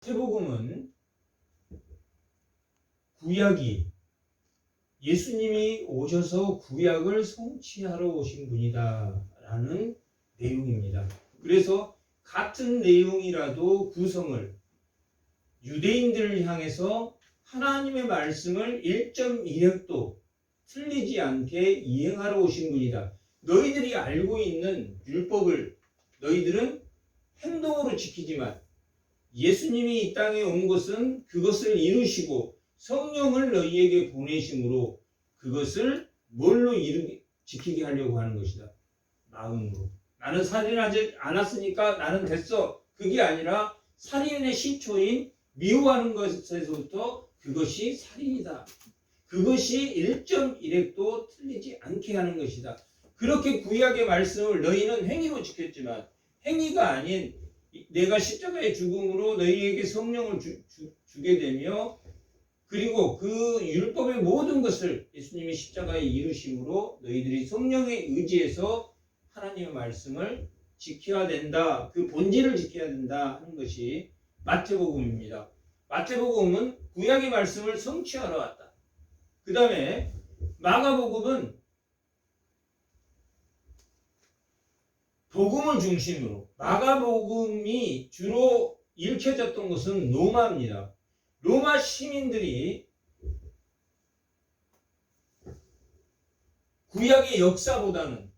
마태복음은 구약이 예수님이 오셔서 구약을 성취하러 오신 분이다 라는 내용입니다. 그래서 같은 내용이라도 구성을 유대인들을 향해서 하나님의 말씀을 1.1획도 틀리지 않게 이행하러 오신 분이다. 너희들이 알고 있는 율법을 너희들은 행동으로 지키지만 예수님이 이 땅에 온 것은 그것을 이루시고 성령을 너희에게 보내심으로 그것을 뭘로 지키게 하려고 하는 것이다. 마음으로. 나는 살인하지 않았으니까 나는 됐어. 그게 아니라 살인의 시초인 미워하는 것에서부터 그것이 살인이다. 그것이 1.1획도 틀리지 않게 하는 것이다. 그렇게 구약의 말씀을 너희는 행위로 지켰지만 행위가 아닌 내가 십자가의 죽음으로 너희에게 성령을 주게 되며 그리고 그 율법의 모든 것을 예수님이 십자가에 이루심으로 너희들이 성령에 의지해서 하나님의 말씀을 지켜야 된다. 그 본질을 지켜야 된다 하는 것이 마태복음입니다. 마태복음은 구약의 말씀을 성취하러 왔다. 그 다음에 마가복음은 복음을 중심으로 마가복음이 주로 읽혀졌던 것은 로마입니다. 로마 시민들이 구약의 역사보다는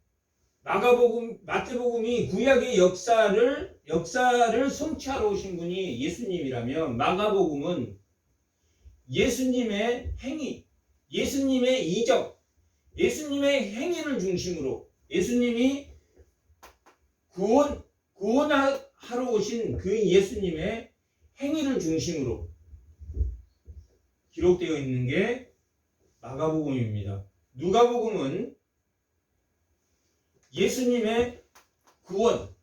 마태복음이 구약의 역사를 성취하러 오신 분이 예수님이라면 마가복음은 예수님의 행위, 예수님의 이적, 예수님의 행위를 중심으로 예수님이 구원하러 오신 그 예수님의 행위를 중심으로 기록되어 있는 게 마가복음입니다. 누가복음은 예수님의 구원,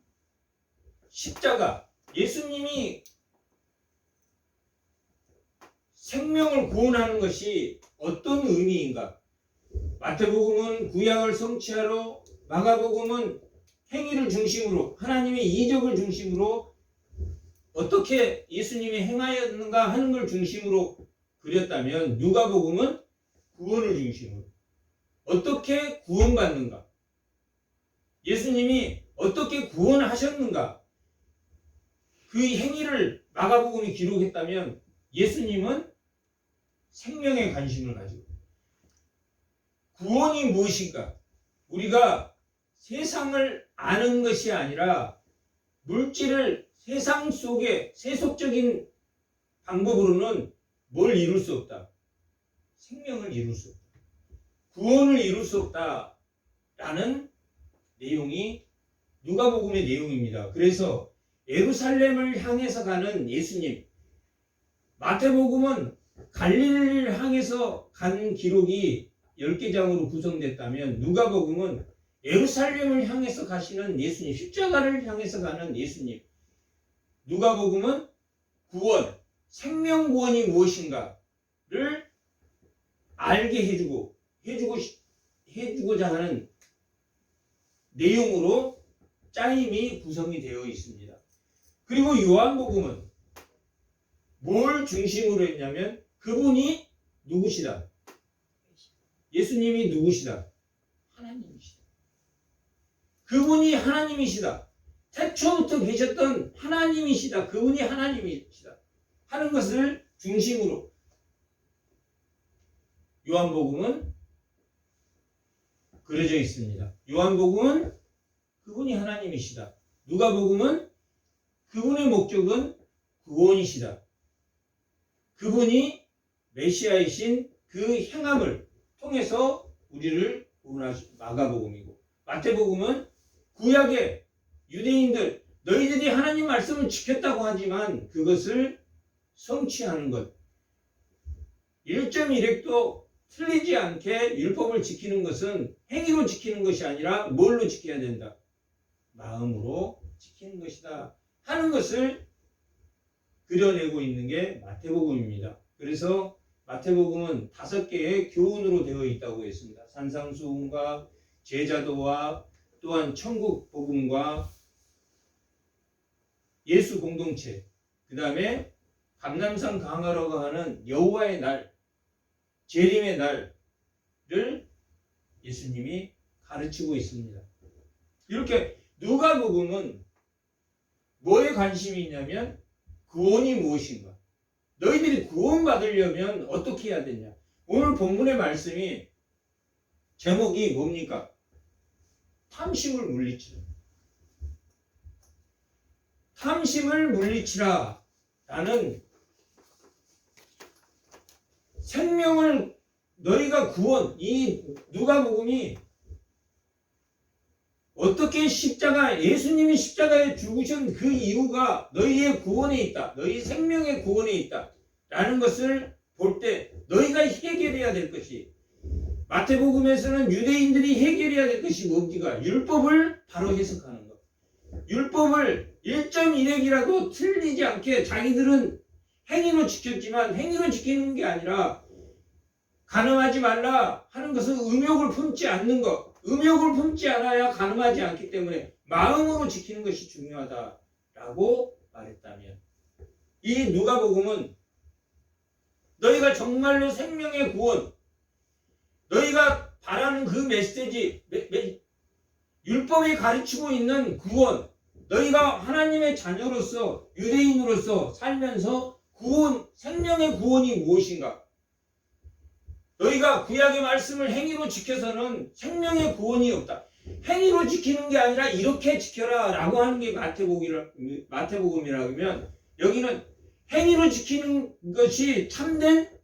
십자가, 예수님이 생명을 구원하는 것이 어떤 의미인가? 마태복음은 구약을 성취하러, 마가복음은 행위를 중심으로 하나님의 이적을 중심으로 어떻게 예수님이 행하였는가 하는 걸 중심으로 그렸다면 누가복음은 구원을 중심으로 어떻게 구원받는가 예수님이 어떻게 구원하셨는가 그 행위를 마가복음이 기록했다면 예수님은 생명에 관심을 가지고 구원이 무엇인가 우리가 세상을 아는 것이 아니라 물질을 세상 속에 세속적인 방법으로는 뭘 이룰 수 없다. 생명을 이룰 수 없다. 구원을 이룰 수 없다라는 내용이 누가복음의 내용입니다. 그래서 예루살렘을 향해서 가는 예수님, 마태복음은 갈릴리를 향해서 간 기록이 10개장으로 구성됐다면 누가복음은 예루살렘을 향해서 가시는 예수님, 십자가를 향해서 가는 예수님. 누가복음은 구원, 생명 구원이 무엇인가를 알게 해주고자 하는 내용으로 짜임이 구성이 되어 있습니다. 그리고 요한복음은 뭘 중심으로 했냐면 그분이 누구시다? 예수님이 누구시다? 하나님이시다. 그분이 하나님이시다. 태초부터 계셨던 하나님이시다. 그분이 하나님이시다. 하는 것을 중심으로 요한복음은 그려져 있습니다. 요한복음은 그분이 하나님이시다. 누가복음은 그분의 목적은 구원이시다. 그분이 메시아이신 그 행함을 통해서 우리를 구원하신 마가복음이고 마태복음은 구약의 유대인들 너희들이 하나님 말씀을 지켰다고 하지만 그것을 성취하는 것 1.1획도 틀리지 않게 율법을 지키는 것은 행위로 지키는 것이 아니라 뭘로 지켜야 된다? 마음으로 지키는 것이다 하는 것을 그려내고 있는 게 마태복음입니다. 그래서 마태복음은 5개의 교훈으로 되어 있다고 했습니다. 산상수훈과 제자도와 또한 천국 복음과 예수 공동체, 그 다음에 감람산 강화라고 하는 여호와의 날, 재림의 날을 예수님이 가르치고 있습니다. 이렇게 누가복음은 뭐에 관심이 있냐면 구원이 무엇인가? 너희들이 구원받으려면 어떻게 해야 되냐? 오늘 본문의 말씀이 제목이 뭡니까? 탐심을 물리치라. 탐심을 물리치라 라는 생명을 너희가 구원, 이 누가복음이 어떻게 예수님이 십자가에 죽으신 그 이유가 너희의 구원에 있다. 너희 생명의 구원에 있다. 라는 것을 볼 때 너희가 해결해야 될 것이, 마태복음에서는 유대인들이 해결해야 될 것이 뭡니까? 율법을 바로 해석하는 것. 율법을 1.1핵이라도 틀리지 않게 자기들은 행위로 지켰지만 행위로 지키는 게 아니라 간음하지 말라 하는 것은 음욕을 품지 않는 것. 음욕을 품지 않아야 간음하지 않기 때문에 마음으로 지키는 것이 중요하다라고 말했다면, 이 누가복음은 너희가 정말로 생명의 구원, 너희가 바라는 그 메시지, 율법이 가르치고 있는 구원, 너희가 하나님의 자녀로서 유대인으로서 살면서 구원, 생명의 구원이 무엇인가? 너희가 구약의 말씀을 행위로 지켜서는 생명의 구원이 없다. 행위로 지키는 게 아니라 이렇게 지켜라 라고 하는 게 마태복음이라면, 여기는 행위로 지키는 것이 참된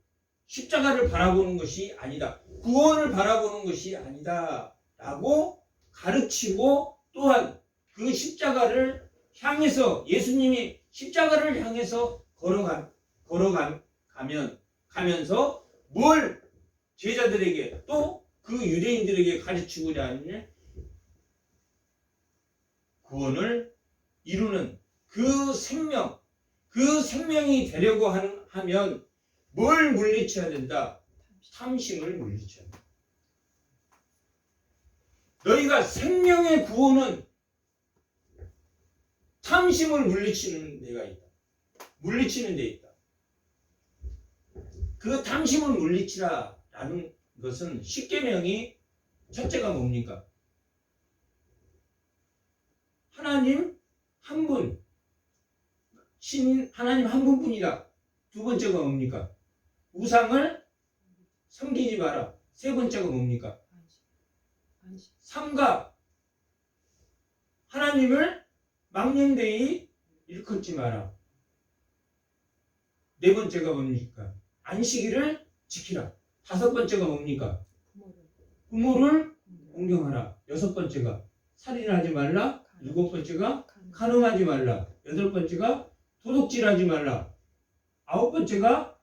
십자가를 바라보는 것이 아니다. 구원을 바라보는 것이 아니다 라고 가르치고, 또한 그 십자가를 향해서, 예수님이 십자가를 향해서 가면서 뭘 제자들에게 또 그 유대인들에게 가르치고자 하느냐? 구원을 이루는 그 생명이 되려고 하면 뭘 물리쳐야 된다? 탐심을 물리쳐야 된다. 너희가 생명의 구원은 탐심을 물리치는 데가 있다. 물리치는 데 있다. 그 탐심을 물리치라 라는 것은 십계명이 첫째가 뭡니까? 하나님 한 분, 하나님 한 분뿐이다. 두 번째가 뭡니까? 우상을 섬기지 마라. 세 번째가 뭡니까? 삼가, 하나님을 망령되이 일컫지 마라. 네 번째가 뭡니까? 안식일을 지키라. 다섯 번째가 뭡니까? 부모를 공경하라. 여섯 번째가 살인하지 말라. 일곱 번째가 간음하지 말라. 여덟 번째가 도둑질하지 말라. 아홉 번째가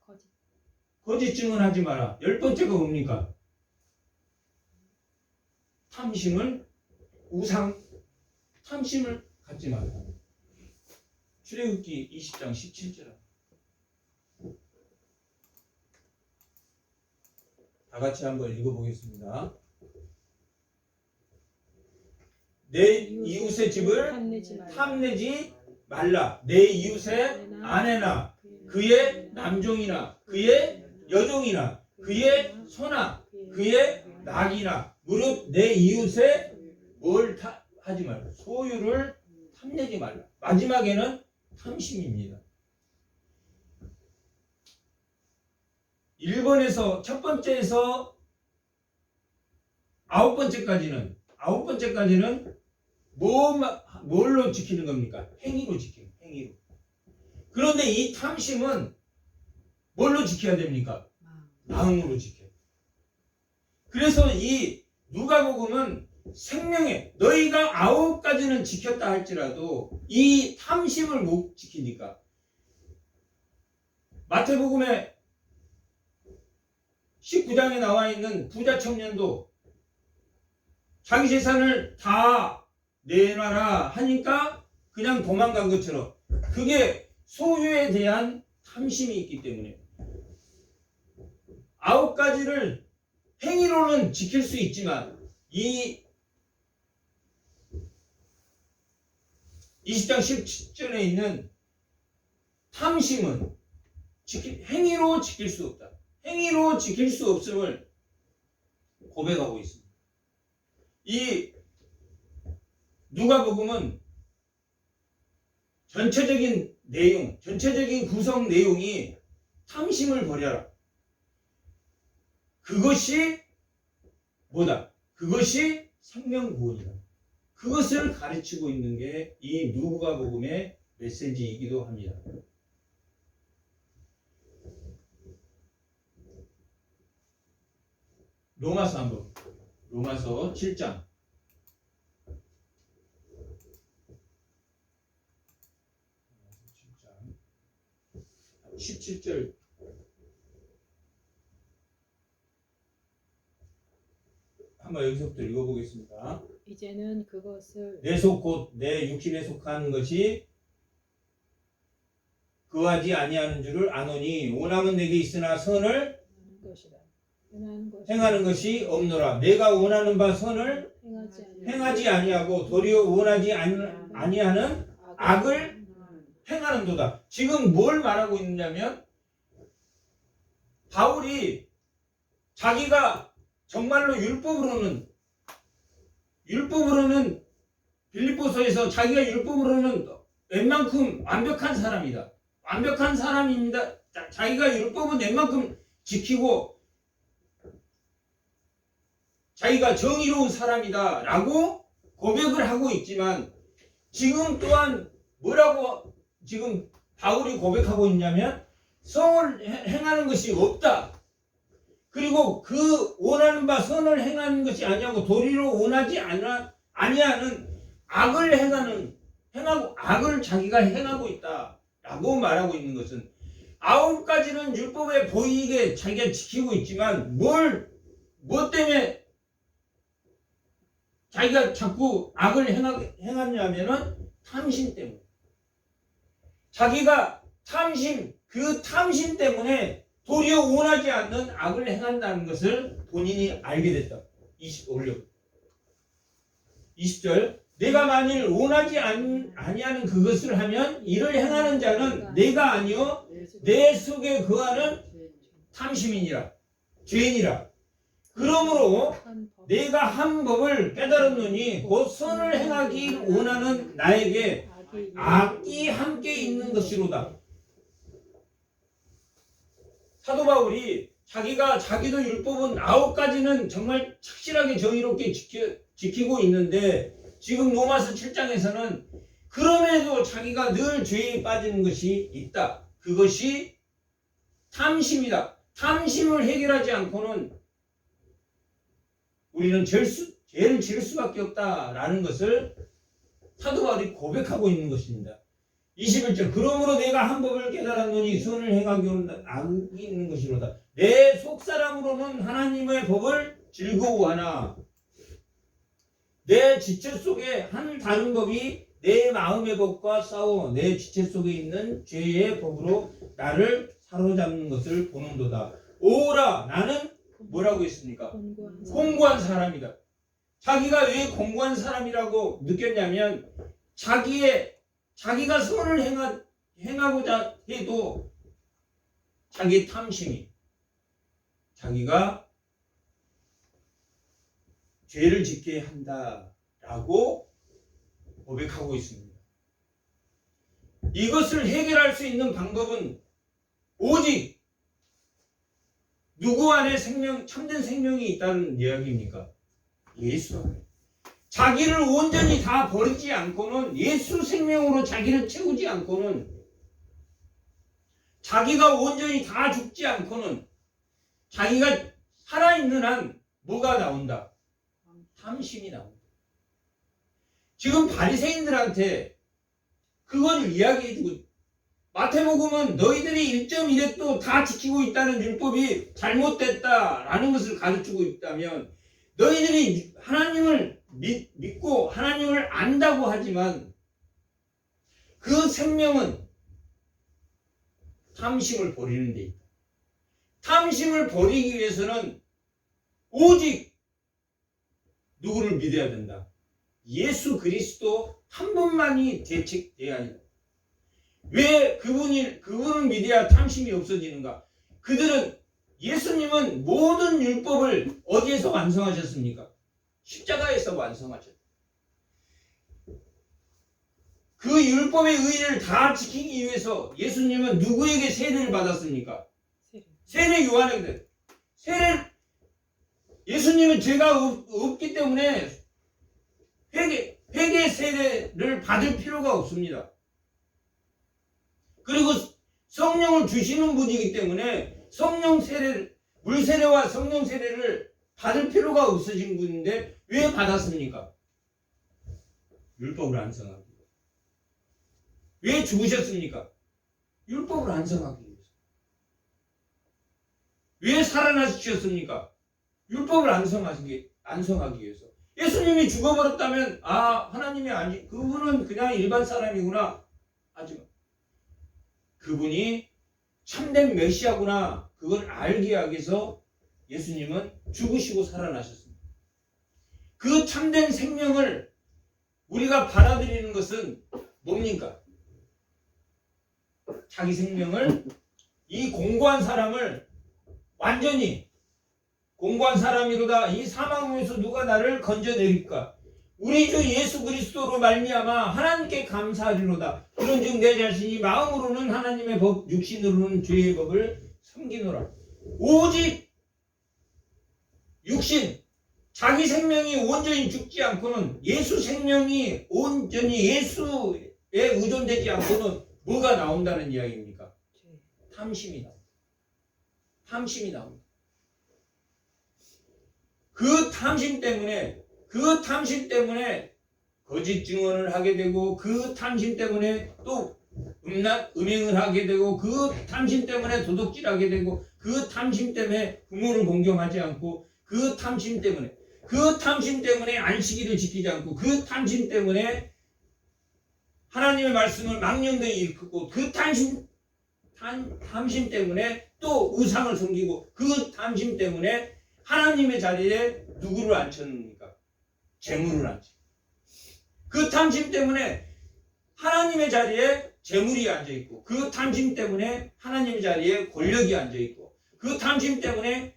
거짓 증언하지 마라. 열 번째가 뭡니까? 탐심을 갖지 마라. 출애굽기 20장 17절. 다 같이 한번 읽어보겠습니다. 내 이웃의 집을 탐내지 말라. 내 이웃의 아내나 그의 남종이나 그의 여종이나 그의 소나 그의 낙이나 무릇 내 이웃의 뭘 하지 말라. 소유를 탐내지 말라. 마지막에는 탐심입니다. 1번에서 첫 번째에서 아홉 번째까지는 뭘로 지키는 겁니까? 행위로 지키는, 행위로. 그런데 이 탐심은 뭘로 지켜야 됩니까? 마음으로 지켜요. 그래서 이 누가복음은 생명의, 너희가 9가지는 지켰다 할지라도 이 탐심을 못 지키니까, 마태복음에 19장에 나와 있는 부자 청년도 자기 재산을 다 내놔라 하니까 그냥 도망간 것처럼, 그게 소유에 대한 탐심이 있기 때문에 9가지를 행위로는 지킬 수 있지만 이 20장 17절에 있는 탐심은 행위로 지킬 수 없다. 행위로 지킬 수 없음을 고백하고 있습니다. 이 누가복음은 전체적인 내용, 전체적인 구성 내용이 탐심을 버려라. 그것이 뭐다? 그것이 생명구원이다. 그것을 가르치고 있는 게 이 누가복음의 메시지이기도 합니다. 로마서 한번, 로마서 7장 17절 한번 여기서부터 읽어보겠습니다. 이제는 그것을 내 속 곧 내 육신에 속한 것이 그하지 아니하는 줄을 아노니 원함은 내게 있으나 선을 행하는 것이 없노라. 내가 원하는 바 선을 행하지 아니하고 도리어 원하지 아니하는 악을 행하는도다. 지금 뭘 말하고 있느냐면 바울이 자기가 정말로 율법으로는 빌립보서에서 자기가 율법으로는 웬만큼 완벽한 사람이다. 완벽한 사람입니다. 자기가 율법은 웬만큼 지키고 자기가 정의로운 사람이다 라고 고백을 하고 있지만 지금 또한 뭐라고 지금 바울이 고백하고 있냐면 성을 행하는 것이 없다. 그리고 그 원하는 바 선을 행하는 것이 아니하고 도리로 원하지 아니하는 악을 행하고 악을 자기가 행하고 있다라고 말하고 있는 것은 9가지는 율법에 보이게 자기가 지키고 있지만 뭐 때문에 자기가 자꾸 악을 행하냐면은 탐심 때문에. 자기가 그 탐심 때문에 도리어 원하지 않는 악을 행한다는 것을 본인이 알게 됐다. 20절 내가 만일 원하지 아니하는 그것을 하면 이를 행하는 자는 내가 아니요 내 속에 거하는 탐심이니라 죄니라. 그러므로 내가 한 법을 깨달았노니 곧 선을 행하기 원하는 나에게 악이 함께 있는 것이로다. 사도 바울이 자기도 율법은 9가지는 정말 착실하게 정의롭게 지키고 있는데 지금 로마서 7장에서는 그럼에도 자기가 늘 죄에 빠지는 것이 있다. 그것이 탐심이다. 탐심을 해결하지 않고는 우리는 죄를 지을 수밖에 없다라는 것을 사도 바울이 고백하고 있는 것입니다. 21절 그러므로 내가 한 법을 깨달았노니 선을 행하기 원하는 악이 있는 것이로다. 내 속사람으로는 하나님의 법을 즐거워하나 내 지체 속에 한 다른 법이 내 마음의 법과 싸워 내 지체 속에 있는 죄의 법으로 나를 사로잡는 것을 보는도다. 오라 나는 뭐라고 했습니까? 공고한 사람이다. 자기가 왜 공고한 사람이라고 느꼈냐면 자기가 선을 행하고자 해도 자기의 탐심이 자기가 죄를 짓게 한다라고 고백하고 있습니다. 이것을 해결할 수 있는 방법은 오직 누구 안에 참된 생명이 있다는 이야기입니까? 예수 안에. 자기를 온전히 다 버리지 않고는 예수 생명으로 자기를 채우지 않고는 자기가 온전히 다 죽지 않고는 자기가 살아있는 한 뭐가 나온다? 탐심이 나온다. 지금 바리새인들한테 그걸 이야기해주고 마태복음은 너희들이 1.1획도 다 지키고 있다는 율법이 잘못됐다라는 것을 가르치고 있다면 너희들이 하나님을 믿고 하나님을 안다고 하지만 그 생명은 탐심을 버리는 데 있다. 탐심을 버리기 위해서는 오직 누구를 믿어야 된다. 예수 그리스도 한 분만이 대책돼야 한다. 왜 그분은 믿어야 탐심이 없어지는가? 예수님은 모든 율법을 어디에서 완성하셨습니까? 십자가에서 완성하셨다. 그 율법의 의의를 다 지키기 위해서 예수님은 누구에게 세례를 받았습니까? 세례 요한에게. 예수님은 죄가 없기 때문에 회개 세례를 받을 필요가 없습니다. 그리고 성령을 주시는 분이기 때문에 물 세례와 성령 세례를 받을 필요가 없으신 분인데 왜 받았습니까? 율법을 완성하기 위해서. 왜 죽으셨습니까? 율법을 완성하기 위해서. 왜 살아나셨습니까? 율법을 완성하기 위해서. 예수님이 죽어버렸다면 하나님이 아니, 그분은 그냥 일반 사람이구나. 하지만 그분이 참된 메시아구나, 그걸 알게 하기 위해서 예수님은 죽으시고 살아나셨습니다. 그 참된 생명을 우리가 받아들이는 것은 뭡니까? 자기 생명을, 이 공고한 사람을 완전히 공고한 사람이로다. 이 사망에서 누가 나를 건져내릴까? 우리 주 예수 그리스도로 말미암아 하나님께 감사하리로다. 그런즉 내 자신이 마음으로는 하나님의 법, 육신으로는 죄의 법을 섬기노라. 오직 육신, 자기 생명이 온전히 죽지 않고는, 예수 생명이 온전히 예수에 의존되지 않고는 뭐가 나온다는 이야기입니까? 탐심이 나옵니다. 탐심이 나옵니다. 그 탐심 때문에 거짓 증언을 하게 되고, 그 탐심 때문에 또 음행을 하게 되고, 그 탐심 때문에 도둑질하게 되고, 그 탐심 때문에 부모를 공경하지 않고, 그 탐심 때문에 안식일을 지키지 않고, 그 탐심 때문에 하나님의 말씀을 망령되이 일컫고, 그 탐심 때문에 또 우상을 섬기고, 그 탐심 때문에 하나님의 자리에 누구를 앉혔습니까? 재물을 앉혀. 그 탐심 때문에 하나님의 자리에 재물이 앉아있고, 그 탐심 때문에 하나님의 자리에 권력이 앉아있고, 그 탐심 때문에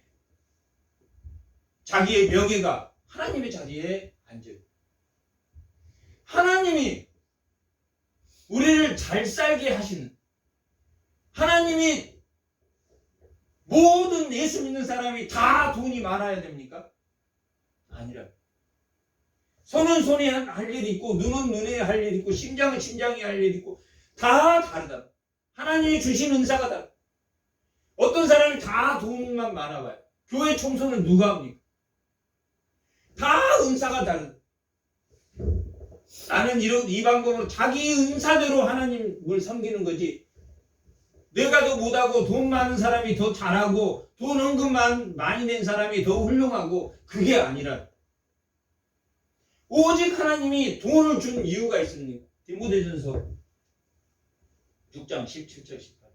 자기의 명예가 하나님의 자리에 앉아있고. 하나님이 우리를 잘 살게 하시는, 하나님이 모든 예수 믿는 사람이 다 돈이 많아야 됩니까? 아니라. 손은 손에 할 일이 있고, 눈은 눈에 할 일이 있고, 심장은 심장에 할 일이 있고, 다 다르다. 하나님이 주신 은사가 다르다. 어떤 사람이 다 돈만 많아봐요. 교회 청소는 누가 합니까? 다 은사가 다르다. 나는 이 방법으로 자기 은사대로 하나님을 섬기는 거지, 내가 더 못하고 돈 많은 사람이 더 잘하고 돈 은근 많이 낸 사람이 더 훌륭하고, 그게 아니라 오직 하나님이 돈을 준 이유가 있습니다. 디모데전서 6장 17절 18.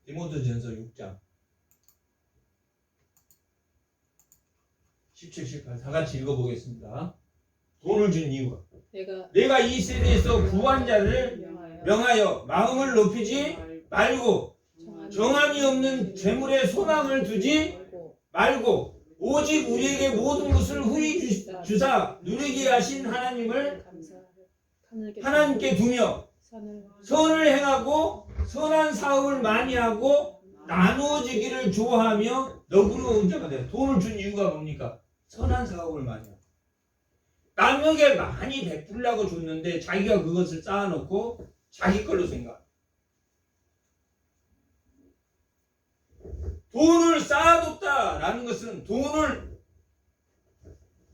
디모데전서 6장 17, 18 다 같이 읽어보겠습니다. 돈을 준 이유가, 내가 이 세대에서 구한 자를 명하여 마음을 높이지 말고 정함이 없는 재물에 소망을 두지 말고 오직 우리에게 모든 것을 후히 주사 누리게 하신 하나님을 하나님께 두며 선을 행하고 선한 사업을 많이 하고 나누어지기를 좋아하며 너그러운 자가 돼. 돈을 준 이유가 뭡니까? 선한 사업을 많이 하고, 남에게 많이 베풀려고 줬는데 자기가 그것을 쌓아놓고 자기 걸로 생각. 돈을 쌓아뒀다라는 것은 돈을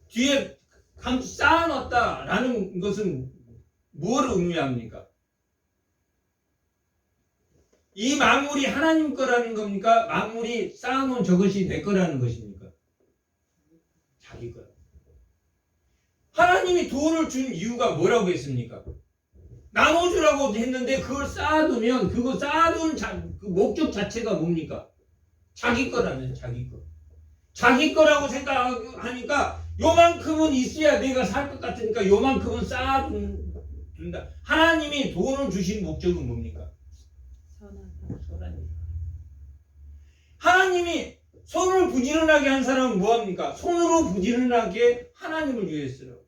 뒤에 쌓아놨다라는 것은 무엇을 의미합니까? 이 만물이 하나님 거라는 겁니까? 만물이 쌓아놓은 저것이 내 거라는 것입니까? 자기 거라. 하나님이 돈을 준 이유가 뭐라고 했습니까? 나눠주라고 했는데 그걸 쌓아두면 그거 쌓아둔 그 목적 자체가 뭡니까? 자기 거라는, 자기 거. 자기 거라고 생각하니까 요만큼은 있어야 내가 살 것 같으니까 요만큼은 쌓아둔 준다. 하나님이 돈을 주신 목적은 뭡니까? 선한 하나님이 손을 부지런하게 한 사람은 뭐합니까? 손으로 부지런하게 하나님을 위해서요.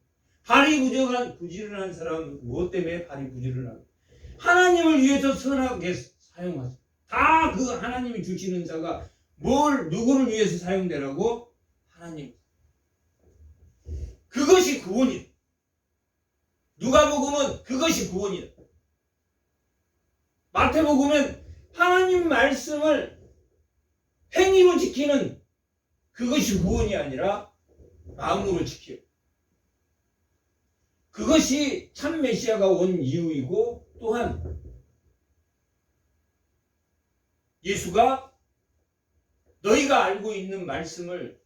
발이 부지런한 사람은 무엇 때문에 발이 부지런하게? 하나님을 위해서 선하게 사용하세요. 다 그 하나님이 주시는 자가 누구를 위해서 사용되라고? 하나님. 그것이 구원이다. 누가복음은 그것이 구원이다. 마태복음은 하나님 말씀을 행위로 지키는 그것이 구원이 아니라 마음으로 지켜. 그것이 참 메시아가 온 이유이고, 또한 예수가 너희가 알고 있는 말씀을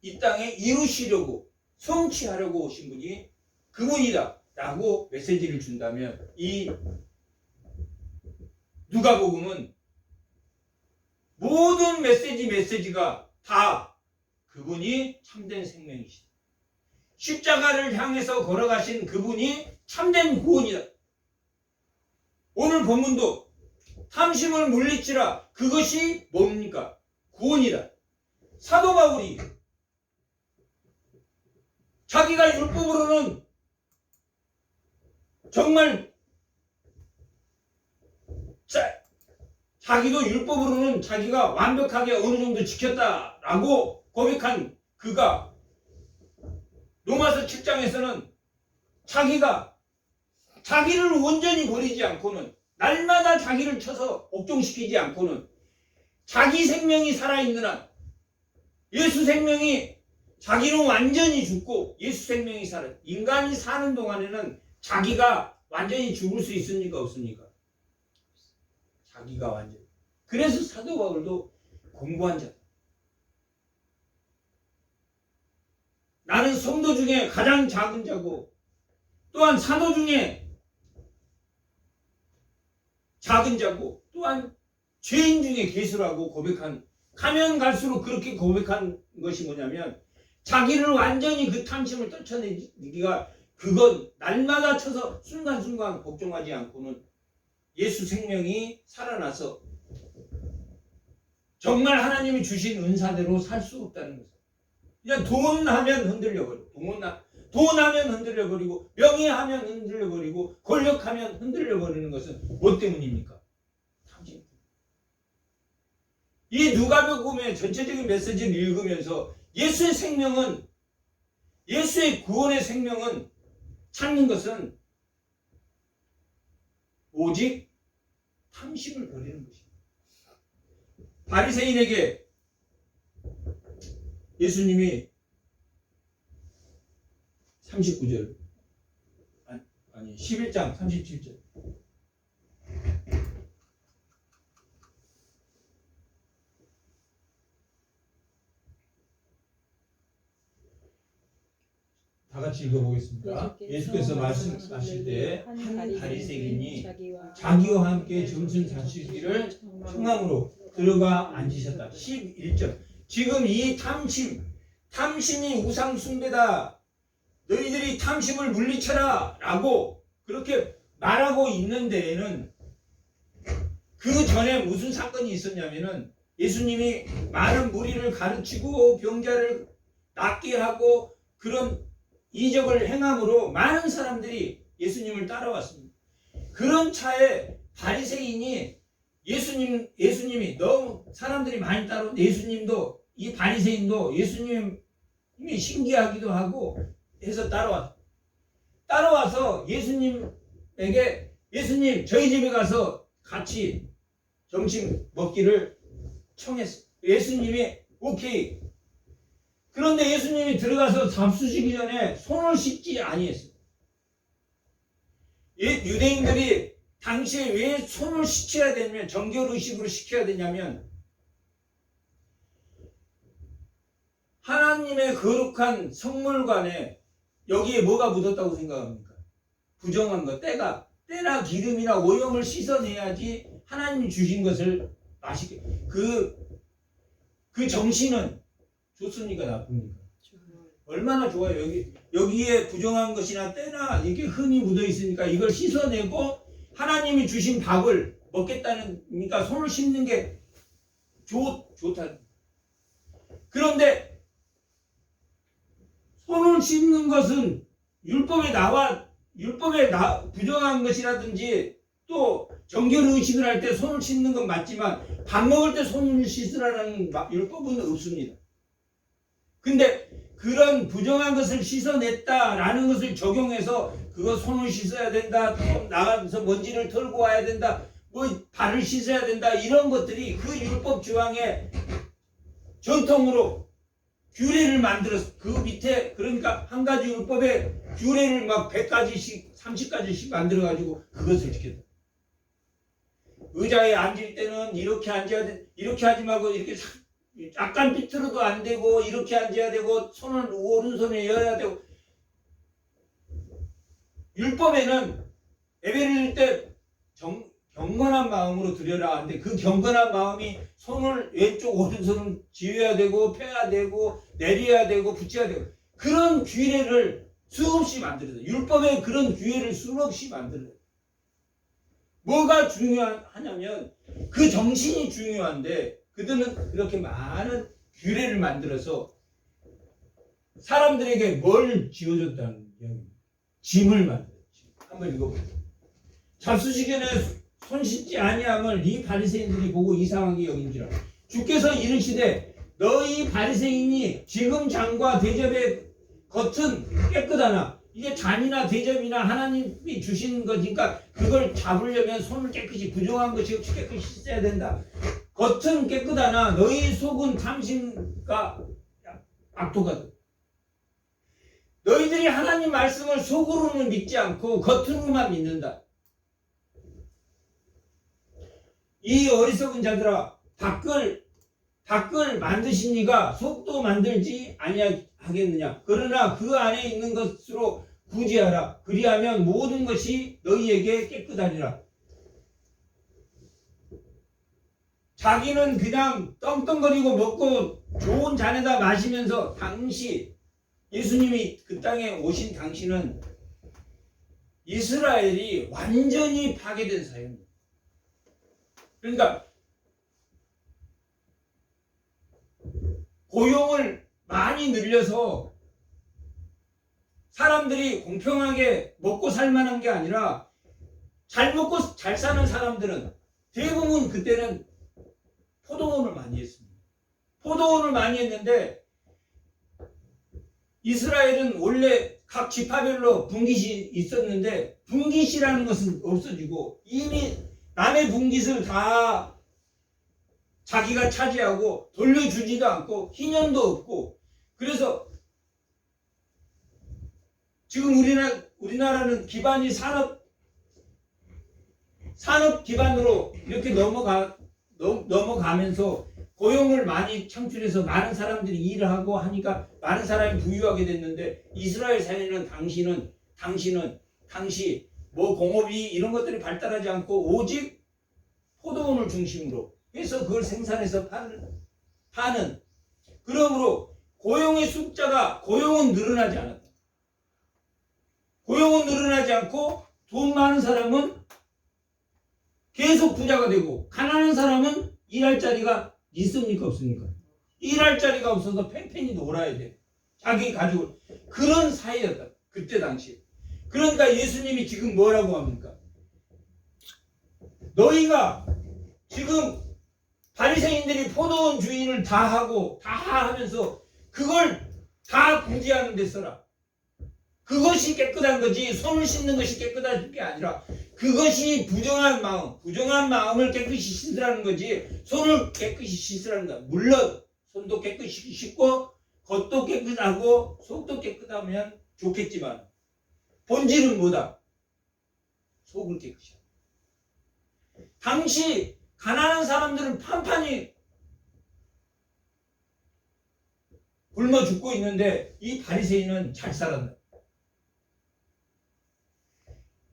이 땅에 이루시려고 성취하려고 오신 분이 그분이다 라고 메시지를 준다면, 이 누가복음은 모든 메시지가 다 그분이 참된 생명이시다. 십자가를 향해서 걸어가신 그분이 참된 구원이다. 오늘 본문도 탐심을 물리치라, 그것이 뭡니까? 구원이다. 사도 바울이 자기가 율법으로는 정말 자기도 율법으로는 자기가 완벽하게 어느 정도 지켰다라고 고백한 그가 로마서 7장에서는 자기를 온전히 버리지 않고는, 날마다 자기를 쳐서 복종시키지 않고는, 자기 생명이 살아있는 한, 예수 생명이, 자기는 완전히 죽고 예수 생명이 살아. 인간이 사는 동안에는 자기가 완전히 죽을 수 있습니까? 없습니까? 자기가 완전히. 그래서 사도 바울도 공부한 자. 나는 성도 중에 가장 작은 자고, 또한 사도 중에 작은 자고, 또한 죄인 중에 괴수라고 고백한, 가면 갈수록 그렇게 고백한 것이 뭐냐면, 자기를 완전히 그 탐심을 떨쳐내기가, 그건 날마다 쳐서 순간순간 복종하지 않고는 예수 생명이 살아나서 정말 하나님이 주신 은사대로 살 수 없다는 거죠. 그냥 돈 하면 흔들려버리고, 돈 하면 흔들려버리고, 명예하면 흔들려버리고, 권력하면 흔들려버리는 것은 뭐 때문입니까? 탐심. 이 누가복음의 전체적인 메시지를 읽으면서 예수의 생명은, 예수의 구원의 생명은 찾는 것은 오직 탐심을 버리는 것입니다. 바리새인에게 예수님이 39절, 아니 11장 37절, 다 같이 읽어보겠습니다. 예수께서 말씀하실 때 한 바리새인이 자기와 함께 점심 사시기를 청함으로 들어가 앉으셨다. 11절. 지금 이 탐심이 우상 숭배다, 너희들이 탐심을 물리쳐라 라고 그렇게 말하고 있는 데에는, 그 전에 무슨 사건이 있었냐면은, 예수님이 많은 무리를 가르치고 병자를 낫게 하고 그런 이적을 행함으로 많은 사람들이 예수님을 따라왔습니다. 그런 차에 바리새인이 예수님이 너무 사람들이 많이 따라오는데, 예수님도, 이 바리새인도 예수님이 신기하기도 하고 해서 따라와서 예수님에게, 예수님 저희 집에 가서 같이 점심 먹기를 청했어요. 예수님이 오케이. 그런데 예수님이 들어가서 잡수시기 전에 손을 씻지 아니했어요. 유대인들이 당시에 왜 손을 씻어야 되냐면, 정결의식으로 씻어야 되냐면, 하나님의 거룩한 성물관에 여기에 뭐가 묻었다고 생각합니까? 부정한 것, 때나 기름이나 오염을 씻어내야지 하나님이 주신 것을 맛있게. 그 정신은 좋습니까? 나쁩니까? 얼마나 좋아요. 여기에 부정한 것이나 때나 이게 흠이 묻어 있으니까 이걸 씻어내고 하나님이 주신 밥을 먹겠다니까 손을 씻는 게 좋다. 그런데 손을 씻는 것은 율법에 부정한 것이라든지 또 정결 의식을 할 때 손을 씻는 건 맞지만 밥 먹을 때 손을 씻으라는 율법은 없습니다. 근데 그런 부정한 것을 씻어냈다라는 것을 적용해서 그거 손을 씻어야 된다, 또 나가서 먼지를 털고 와야 된다, 뭐 발을 씻어야 된다, 이런 것들이 그 율법 조항에 전통으로 규례를 만들어서 그 밑에, 그러니까 한 가지 율법에 규례를 막 100가지씩 30가지씩 만들어 가지고 그것을 지켰다. 의자에 앉을 때는 이렇게 앉아야 돼, 이렇게 하지 말고 이렇게 약간 삐뚤어도 안 되고 이렇게 앉아야 되고 손을 오른손에 여야 되고. 율법에는 예배를 드릴 때 경건한 마음으로 드려라 하는데 그 경건한 마음이 손을 왼쪽 오른손을 쥐어야 되고 펴야 되고 내려야 되고 붙여야 되고 그런 규례를 수없이 만들어요. 율법에 그런 규례를 수없이 만들어요. 뭐가 중요하냐면 그 정신이 중요한데 그들은 그렇게 많은 규례를 만들어서 사람들에게 뭘 지어줬다는 이야기입니다. 짐을 만들었지. 한번 읽어보세요. 잡수시견에 손 씻지 아니함을 이 바리새인들이 보고 이상하게 여긴지라. 주께서 이르시되 너희 바리새인이 지금 잔과 대접의 겉은 깨끗하나 이게 잔이나 대접이나 하나님이 주신 거니까 그걸 잡으려면 손을 깨끗이 부정한 것이 없이 깨끗이 씻어야 된다. 겉은 깨끗하나 너희 속은 탐심과 악도가 돼. 너희들이 하나님 말씀을 속으로는 믿지 않고 겉으로만 믿는다. 이 어리석은 자들아, 밖을 만드신 이가 속도 만들지 아니하겠느냐. 그러나 그 안에 있는 것으로 구제하라. 그리하면 모든 것이 너희에게 깨끗하리라. 자기는 그냥 떵떵거리고 먹고 좋은 잔에다 마시면서 예수님이 그 땅에 오신 당시는 이스라엘이 완전히 파괴된 사회입니다. 그러니까 고용을 많이 늘려서 사람들이 공평하게 먹고 살만한 게 아니라 잘 먹고 잘 사는 사람들은 대부분 그때는 포도원을 많이 했습니다. 포도원을 많이 했는데 이스라엘은 원래 각 지파별로 분깃이 있었는데 분깃이라는 것은 없어지고 이미 남의 분깃을 다 자기가 차지하고 돌려주지도 않고 희년도 없고 그래서 지금 우리나라는 기반이 산업 기반으로 이렇게 넘어가면서 고용을 많이 창출해서 많은 사람들이 일을 하고 하니까 많은 사람이 부유하게 됐는데 이스라엘 사회는 당시 뭐 공업이 이런 것들이 발달하지 않고 오직 포도원을 중심으로 해서 그걸 생산해서 파는 그러므로 고용은 늘어나지 않았다. 고용은 늘어나지 않고 돈 많은 사람은 계속 부자가 되고 가난한 사람은 일할 자리가 있습니까 없습니까? 일할 자리가 없어서 팽팽히 놀아야 돼. 자기 가족을. 그런 사회였다. 그때 당시. 그러니까 예수님이 지금 뭐라고 합니까? 너희가 지금 바리새인들이 포도원 주인을 다 하면서 그걸 다 구제하는 데 써라. 그것이 깨끗한 거지 손을 씻는 것이 깨끗한 게 아니라 그것이 부정한 마음을 깨끗이 씻으라는 거지 손을 깨끗이 씻으라는 거야. 물론 손도 깨끗이 씻고 겉도 깨끗하고 속도 깨끗하면 좋겠지만 본질은 뭐다? 속을 깨끗이 하라. 당시 가난한 사람들은 판판이 굶어 죽고 있는데 이 바리새인은 잘 살았다.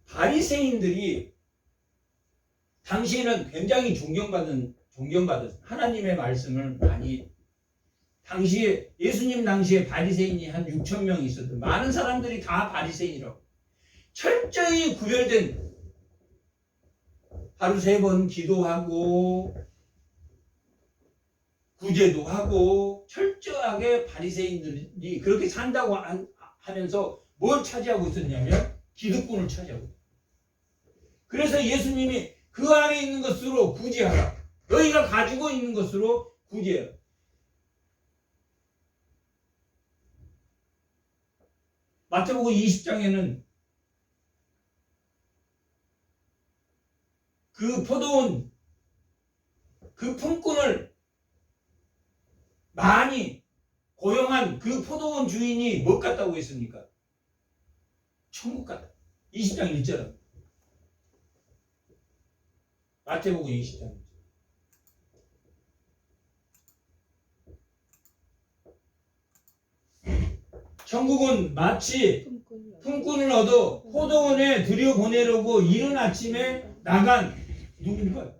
바리새인들이 당시에는 굉장히 존경받은 하나님의 말씀을 많이 당시에 예수님 당시에 바리새인이 한 6천 명이 있었던 많은 사람들이 다 바리새인이라고 철저히 구별된 하루 3번 기도하고 구제도 하고 철저하게 바리새인들이 그렇게 산다고 하면서 뭘 차지하고 있었냐면 기득권을 차지하고 있어요. 그래서 예수님이 그 안에 있는 것으로 구제하라. 너희가 가지고 있는 것으로 구제하라. 마태복음 20장에는 그 포도원 그 품꾼을 많이 고용한 그 포도원 주인이 뭐 같다고 했습니까? 천국 같다. 20장 1절. 마태복음 20장. 천국은 마치 품꾼을 얻어 포도원에 들여보내려고 이른 아침에 나간 누군가.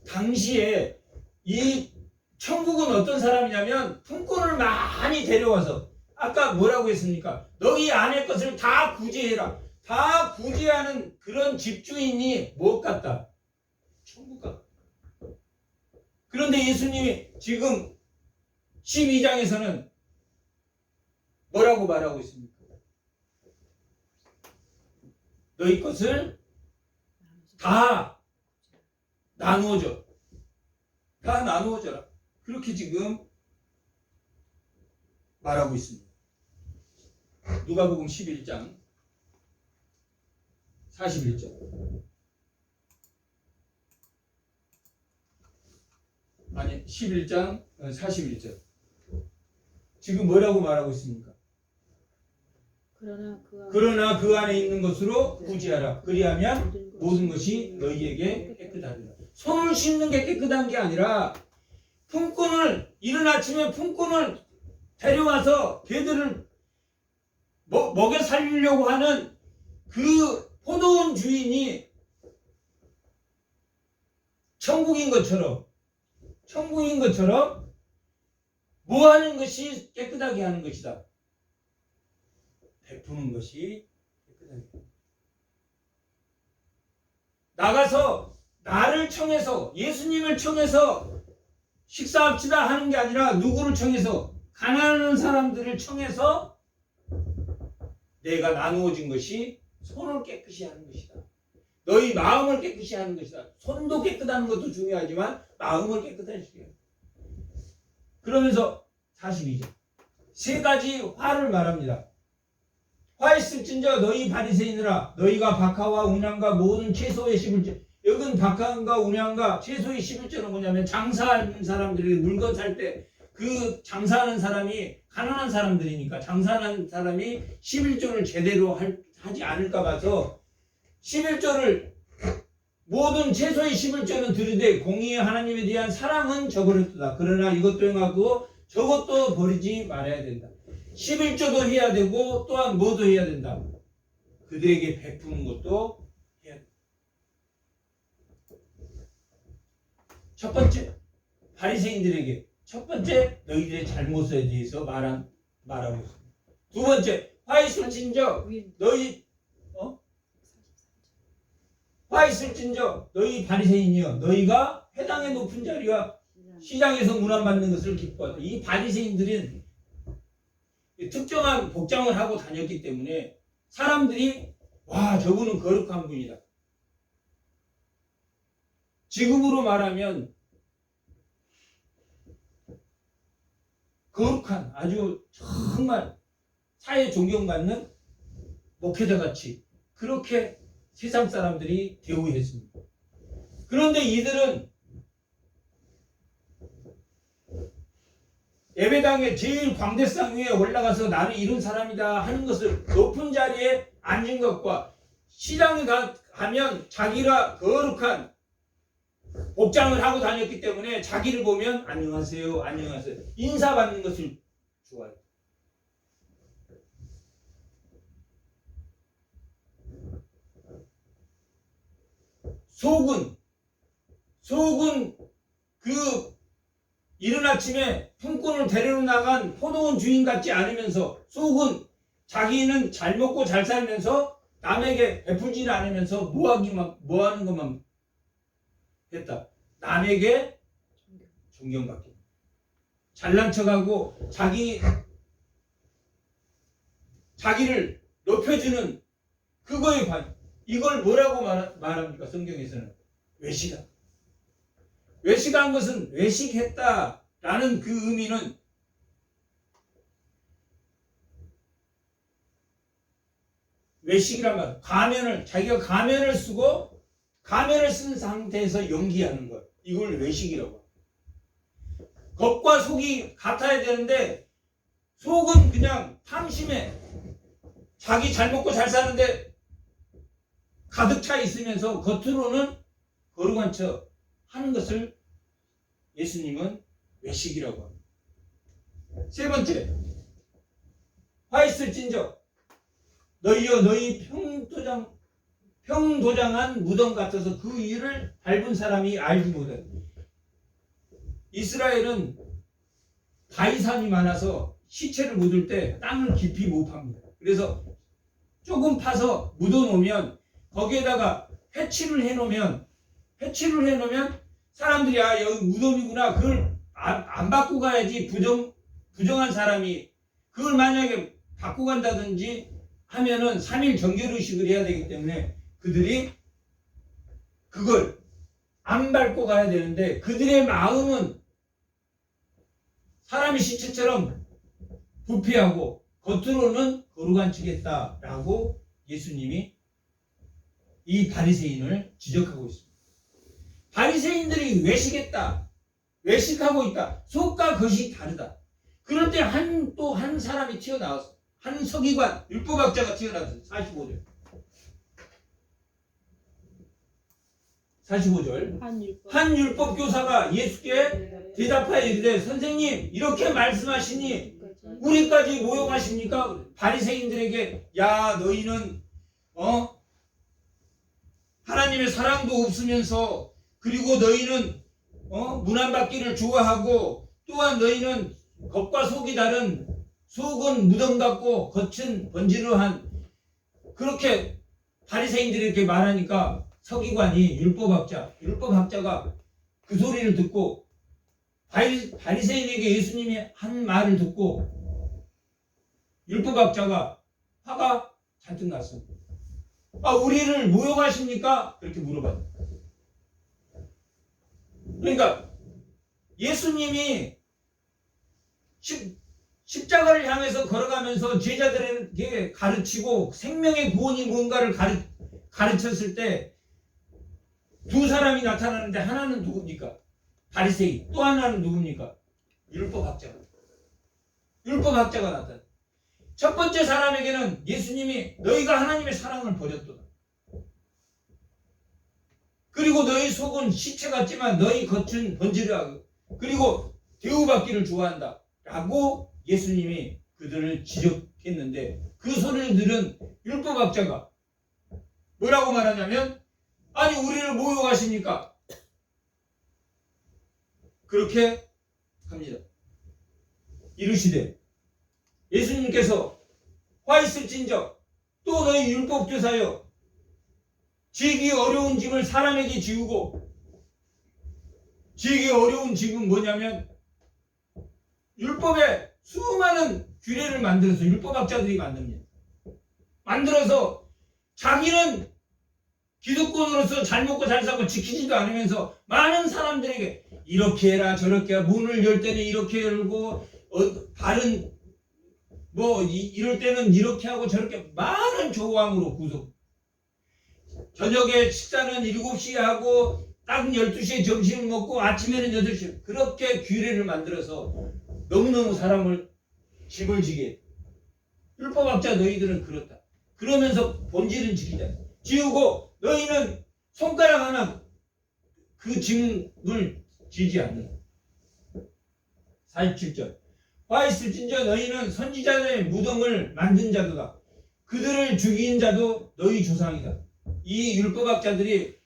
당시에 이 천국은 어떤 사람이냐면 품꾼을 많이 데려와서 아까 뭐라고 했습니까? 너희 안의 것을 다 구제해라. 다 구제하는 그런 집주인이 무엇 같다? 천국 같다. 그런데 예수님이 지금 12장에서는 뭐라고 말하고 있습니까? 너희 것을 다 나누어줘. 다 나누어줘라. 그렇게 지금 말하고 있습니다. 누가복음 11장 41절. 아니 11장 41절. 지금 뭐라고 말하고 있습니까? 그러나 그 안에 있는 것으로 구제하라. 그리하면 모든 것이 너희에게 깨끗하리라. 손을 씻는 게 깨끗한 게 아니라 품꾼을 이른 아침에 품꾼을 데려와서 걔들을 먹여 살리려고 하는 그 포도원 주인이 천국인 것처럼 뭐 하는 것이 깨끗하게 하는 것이다. 베푸는 것이 깨끗하게. 나가서 나를 청해서 예수님을 청해서 식사합시다 하는 게 아니라 누구를 청해서 가난한 사람들을 청해서 내가 나누어진 것이 손을 깨끗이 하는 것이다. 너희 마음을 깨끗이 하는 것이다. 손도 깨끗하는 것도 중요하지만 마음을 깨끗하게 해야 돼. 그러면서 42절 3가지 화를 말합니다. 화 있을진저 너희 바리새인들아 너희가 박하와 운양과 모든 채소의 11절. 여기는 박하와 운양과 채소의 11절은 뭐냐면 장사하는 사람들이 물건 살 때 그 장사하는 사람이 가난한 사람들이니까 장사하는 사람이 11조를 제대로 하지 않을까 봐서 11조를 모든 채소의 11조는 들이되 공의의 하나님에 대한 사랑은 저버렸다. 그러나 이것도 행하고 저것도 버리지 말아야 된다. 11조도 해야 되고 또한 뭐도 해야 된다. 그들에게 베푸는 것도 해야 된다. 첫 번째 바리새인들에게 첫 번째 너희들의 잘못에 대해서 말하고 있습니다. 두 번째 화 있을진저 너희 바리새인이여 너희가 회당의 높은 자리와 시장에서 문안받는 것을 기뻐하다. 이 바리새인들은 특정한 복장을 하고 다녔기 때문에 사람들이 와 저분은 거룩한 분이다. 지금으로 말하면 거룩한 아주 정말 사회에 존경받는 목회자같이 그렇게 세상 사람들이 대우했습니다. 그런데 이들은 예배당의 제일 광대상 위에 올라가서 나는 이런 사람이다 하는 것을 높은 자리에 앉은 것과 시장에 가면 자기가 거룩한 복장을 하고 다녔기 때문에 자기를 보면 안녕하세요 인사받는 것을 좋아해요. 속은 그 이른 아침에 품꾼을 데리러 나간 포도원 주인 같지 않으면서 속은 자기는 잘 먹고 잘 살면서 남에게 베풀지는 않으면서 뭐 하는 것만 했다. 남에게 존경받기. 잘난 척하고 자기를 높여주는 그거에 이걸 뭐라고 말합니까? 성경에서는 외식이다. 외식한 것은 외식했다라는 그 의미는 외식이란 말, 자기가 가면을 쓰고 가면을 쓴 상태에서 연기하는 것. 이걸 외식이라고. 겉과 속이 같아야 되는데 속은 그냥 탐심에 자기 잘 먹고 잘 사는데 가득 차 있으면서 겉으로는 거룩한 척 하는 것을 예수님은 외식이라고 합니다. 세 번째, 화 있을진저 너희여 너희 평도장한 무덤 같아서 그 위를 밟은 사람이 알지 못해. 이스라엘은 바위산이 많아서 시체를 묻을 때 땅을 깊이 못 팝니다. 그래서 조금 파서 묻어놓으면 거기에다가 해치를 해놓으면 사람들이 아 여기 무덤이구나 그걸 안 받고 가야지 부정한 사람이 그걸 만약에 받고 간다든지 하면은 3일 정결의식을 해야 되기 때문에 그들이 그걸 안 밟고 가야 되는데 그들의 마음은 사람의 시체처럼 부패하고 겉으로는 거룩한 척했다라고 예수님이 이 바리새인을 지적하고 있습니다. 바리새인들이 외식하고 있다. 속과 겉이 다르다. 그럴 때 또 한 사람이 튀어나왔어. 한 서기관, 율법학자가 튀어나왔어. 45절. 한 율법교사가 예수께 대답하여 이르되 선생님 이렇게 말씀하시니 우리까지 모욕하십니까? 바리새인들에게 야 너희는 하나님의 사랑도 없으면서 그리고 너희는 문안받기를 좋아하고 또한 너희는 겉과 속이 다른 속은 무덤 같고 겉은 번지르한 그렇게 바리새인들이 이렇게 말하니까 서기관이 율법학자가 그 소리를 듣고 바리새인에게 예수님이 한 말을 듣고 율법학자가 화가 잔뜩 났습니다. 아, 우리를 모욕하십니까? 그렇게 물어봐요. 그러니까 예수님이 십자가를 향해서 걸어가면서 제자들에게 가르치고 생명의 구원이 뭔가를 가르쳤을 때 두 사람이 나타나는데 하나는 누굽니까? 바리새인. 또 하나는 누굽니까? 율법학자가 나타나. 첫 번째 사람에게는 예수님이 너희가 하나님의 사랑을 버렸도다. 그리고 너희 속은 시체 같지만 너희 겉은 번지르하고 그리고 대우받기를 좋아한다. 라고 예수님이 그들을 지적했는데 그 소리를 들은 율법학자가 뭐라고 말하냐면 아니 우리를 모욕하십니까? 그렇게 합니다. 이르시되 예수님께서 화 있을진저 또 너희 율법교사여 지기 어려운 짐을 사람에게 지우고 지기 어려운 짐은 뭐냐면 율법에 수많은 규례를 만들어서 율법학자들이 만들어서 자기는 기득권으로서 잘 먹고 잘 살고 지키지도 않으면서 많은 사람들에게 이렇게 해라 저렇게 해라 문을 열 때는 이렇게 열고 발은 이럴 때는 이렇게 하고 저렇게 많은 조항으로 구속 저녁에 식사는 7시에 하고 딱 12시에 점심을 먹고 아침에는 8시에 그렇게 규례를 만들어서 너무너무 사람을 짐을 지게 율법학자 너희들은 그렇다. 그러면서 본질은 지키자. 지우고 너희는 손가락 하나 그 짐을 지지 않는다. 47절 화 있을진저 너희는 선지자들의 무덤을 만든 자도다. 그들을 죽인 자도 너희 조상이다. 이 율법학자들이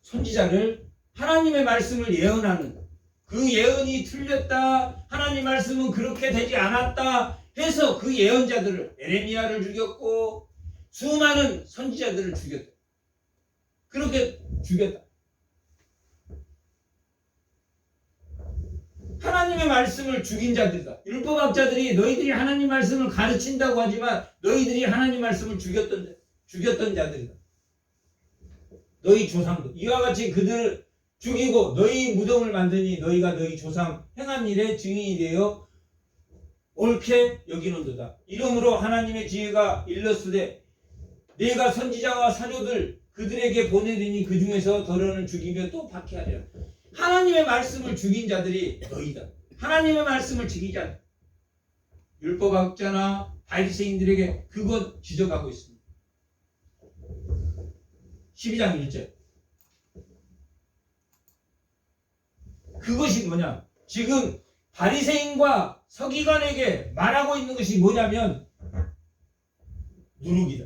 선지자를 하나님의 말씀을 예언하는, 그 예언이 틀렸다, 하나님 말씀은 그렇게 되지 않았다 해서 그 예언자들을, 에레미야를 죽였고 수많은 선지자들을 죽였다. 그렇게 죽였다. 하나님의 말씀을 죽인 자들이다. 율법학자들이 너희들이 하나님 말씀을 가르친다고 하지만 너희들이 하나님 말씀을 죽였던 자들이다. 너희 조상도 이와 같이 그들을 죽이고 너희 무덤을 만드니 너희가 너희 조상 행한 일의 증인이 되어 옳게 여기는도다. 이러므로 하나님의 지혜가 일렀으되 내가 선지자와 사료들 그들에게 보내리니 그 중에서 더러는 죽이며 또 박해하리라. 하나님의 말씀을 죽인 자들이 너희다. 하나님의 말씀을 지키지 않다. 율법학자나 바리새인들에게 그것 지적하고 있습니다. 12장 1절. 그것이 뭐냐? 지금 바리새인과 서기관에게 말하고 있는 것이 뭐냐면 누룩이다.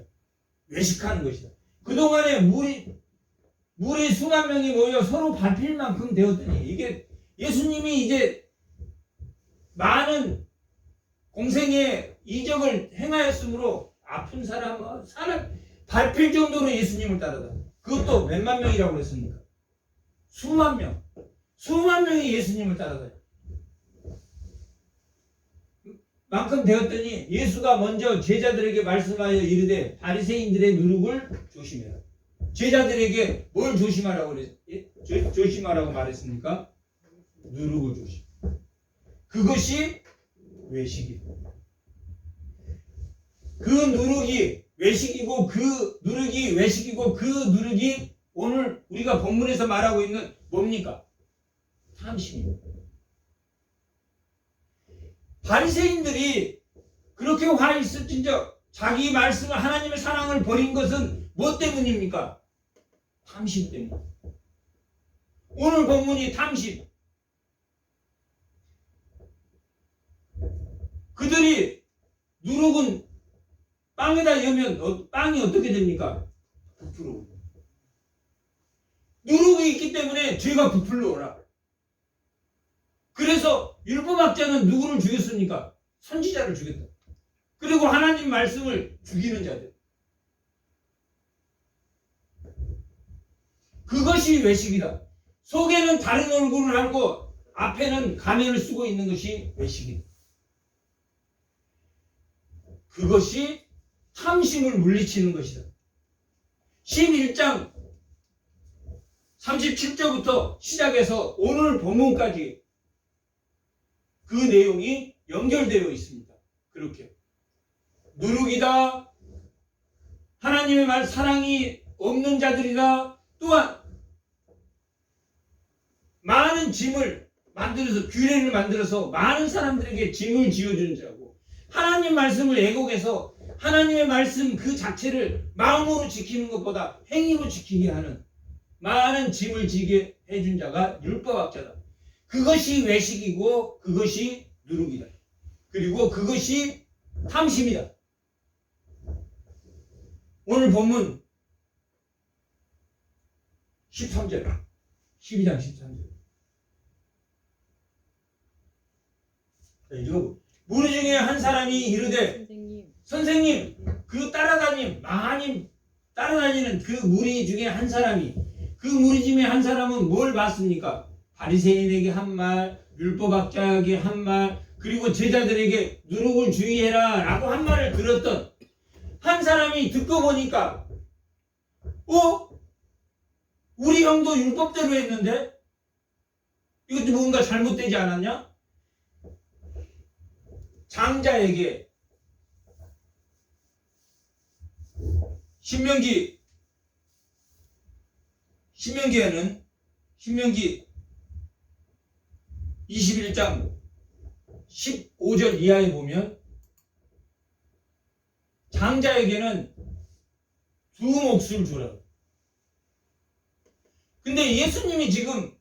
외식하는 것이다. 그동안에 물이 수만 명이 모여 서로 밟힐 만큼 되었더니 이게 예수님이 이제 많은 공생의 이적을 행하였으므로 아픈 사람 밟힐 정도로 예수님을 따르다. 그것도 몇만 명이라고 그랬습니까? 수만 명. 수만 명이 예수님을 따라가요. 만큼 되었더니 예수가 먼저 제자들에게 말씀하여 이르되 바리새인들의 누룩을 조심해라. 제자들에게 뭘 조심하라고 조심하라고 말했습니까? 누룩을 조심. 그것이 외식이다. 그 누룩이 외식이고 그 누룩이 외식이고 그 누룩이 오늘 우리가 본문에서 말하고 있는 뭡니까? 탐심입니다. 바리새인들이 그렇게 화 있을진저 자기 말씀을 하나님의 사랑을 버린 것은 무엇 때문입니까? 탐심 때문에. 오늘 본문이 탐심. 그들이 누룩은 빵에다 여면 빵이 어떻게 됩니까? 부풀어. 누룩이 있기 때문에 죄가 부풀러 오라. 그래서 율법학자는 누구를 죽였습니까? 선지자를 죽였다. 그리고 하나님 말씀을 죽이는 자들. 그것이 외식이다. 속에는 다른 얼굴을 하고 앞에는 가면을 쓰고 있는 것이 외식이다. 그것이 탐심을 물리치는 것이다. 11장 37절부터 시작해서 오늘 본문까지 그 내용이 연결되어 있습니다. 그렇게 누룩이다. 하나님의 말 사랑이 없는 자들이다. 또한 많은 짐을 만들어서 규례를 만들어서 많은 사람들에게 짐을 지어주는 자고 하나님 말씀을 애곡해서 하나님의 말씀 그 자체를 마음으로 지키는 것보다 행위로 지키게 하는 많은 짐을 지게 해준 자가 율법학자다. 그것이 외식이고 그것이 누룩이다. 그리고 그것이 탐심이다. 오늘 본문 13절 12장 13절 이거 무리 중에 한 사람이 이르되 선생님 그 많이 따라다니는 그 무리 중에 한 사람이 그 무리 중에 한 사람은 뭘 봤습니까? 바리새인에게 한 말, 율법학자에게 한 말, 그리고 제자들에게 누룩을 주의해라 라고 한 말을 들었던 한 사람이 듣고 보니까 우리 형도 율법대로 했는데 이것도 뭔가 잘못되지 않았냐? 장자에게 신명기 21장 15절 이하에 보면 장자에게는 2몫을 주라. 근데 예수님이 지금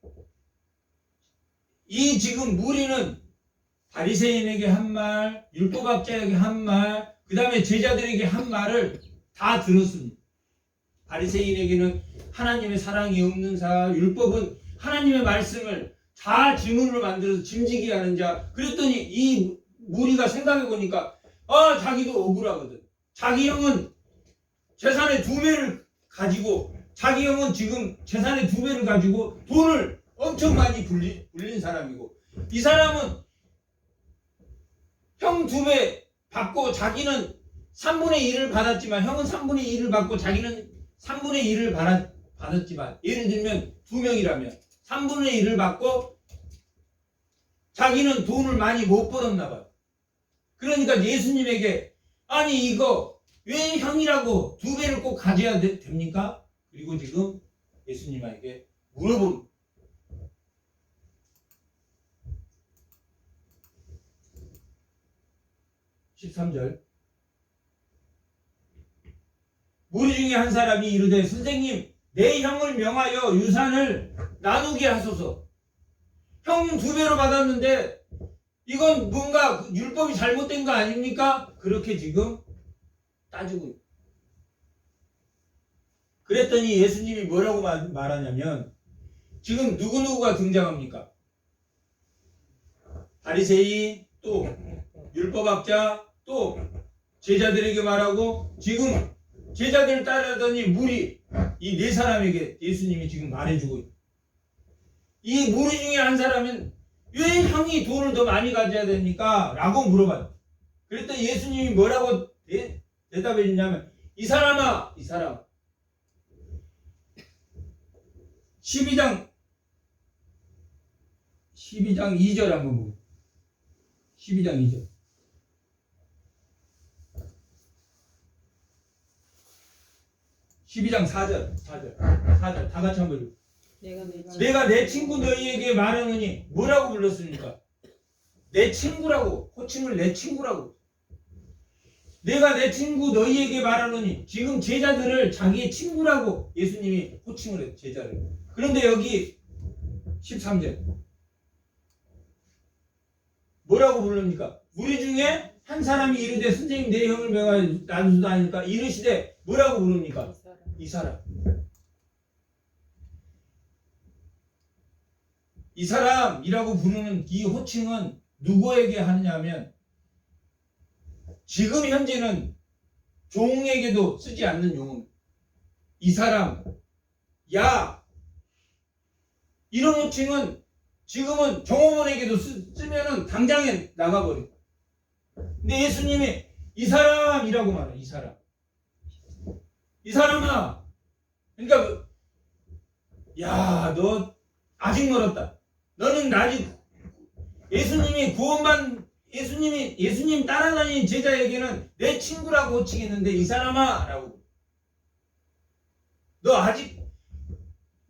무리는 바리새인에게 한 말, 율법학자에게 한 말, 그 다음에 제자들에게 한 말을 다 들었습니다. 바리새인에게는 하나님의 사랑이 없는 자, 율법은 하나님의 말씀을 다 지문으로 만들어서 짐지게 하는 자. 그랬더니 이 무리가 생각해 보니까 자기도 억울하거든. 자기 형은 재산의 2배를 가지고 자기 형은 지금 재산의 2배를 가지고 돈을 엄청 많이 불린 사람이고 이 사람은 형 2배 받고 자기는 3분의 1을 받았지만 형은 3분의 1을 받고 자기는 3분의 1을 받았지만 예를 들면 2명이라면 3분의 1을 받고 자기는 돈을 많이 못 벌었나 봐요. 그러니까 예수님에게 아니 이거 왜 형이라고 2배를 꼭 가져야 됩니까? 그리고 지금 예수님에게 물어본 13절 무리 중에 한 사람이 이르되 선생님 내 형을 명하여 유산을 나누게 하소서. 형 2배로 받았는데 이건 뭔가 율법이 잘못된 거 아닙니까? 그렇게 지금 따지고 있어요. 그랬더니 예수님이 뭐라고 말하냐면 지금 누구누구가 등장합니까? 바리새인 또 율법학자 또 제자들에게 말하고 지금 제자들 따르더니 무리 이 4사람에게 예수님이 지금 말해주고 있어요. 이 무리 중에 한 사람은 왜 형이 돈을 더 많이 가져야 됩니까? 라고 물어봐요. 그랬더니 예수님이 뭐라고 대답해 주냐면 이 사람아 12장 2절 한번 보고 12장 2절 12장 4절 다 같이 한번 읽어. 내가 내 친구 너희에게 말하느니 뭐라고 불렀습니까? 내 친구라고 호칭을 내 친구라고. 내가 내 친구 너희에게 말하느니 지금 제자들을 자기의 친구라고 예수님이 호칭을 해요. 제자를. 그런데 여기 13절 뭐라고 부릅니까? 무리 중에 한 사람이 이르되 선생님 내 형을 명하여 나누소서 하니까 이르시되 뭐라고 부릅니까? 이 사람. 이 사람이라고 부르는 이 호칭은 누구에게 하느냐면 지금 현재는 종에게도 쓰지 않는 용어입니다. 이 사람, 야 이런 호칭은 지금은 종업원에게도 쓰면은 당장에 나가버려요. 근데 예수님이 이 사람이라고 말해요. 이 사람. 이 사람아. 그러니까 야, 너 아직 멀었다. 너는 아직 예수님 따라다니는 제자에게는 내 친구라고 호칭했는데 이 사람아 라고. 너 아직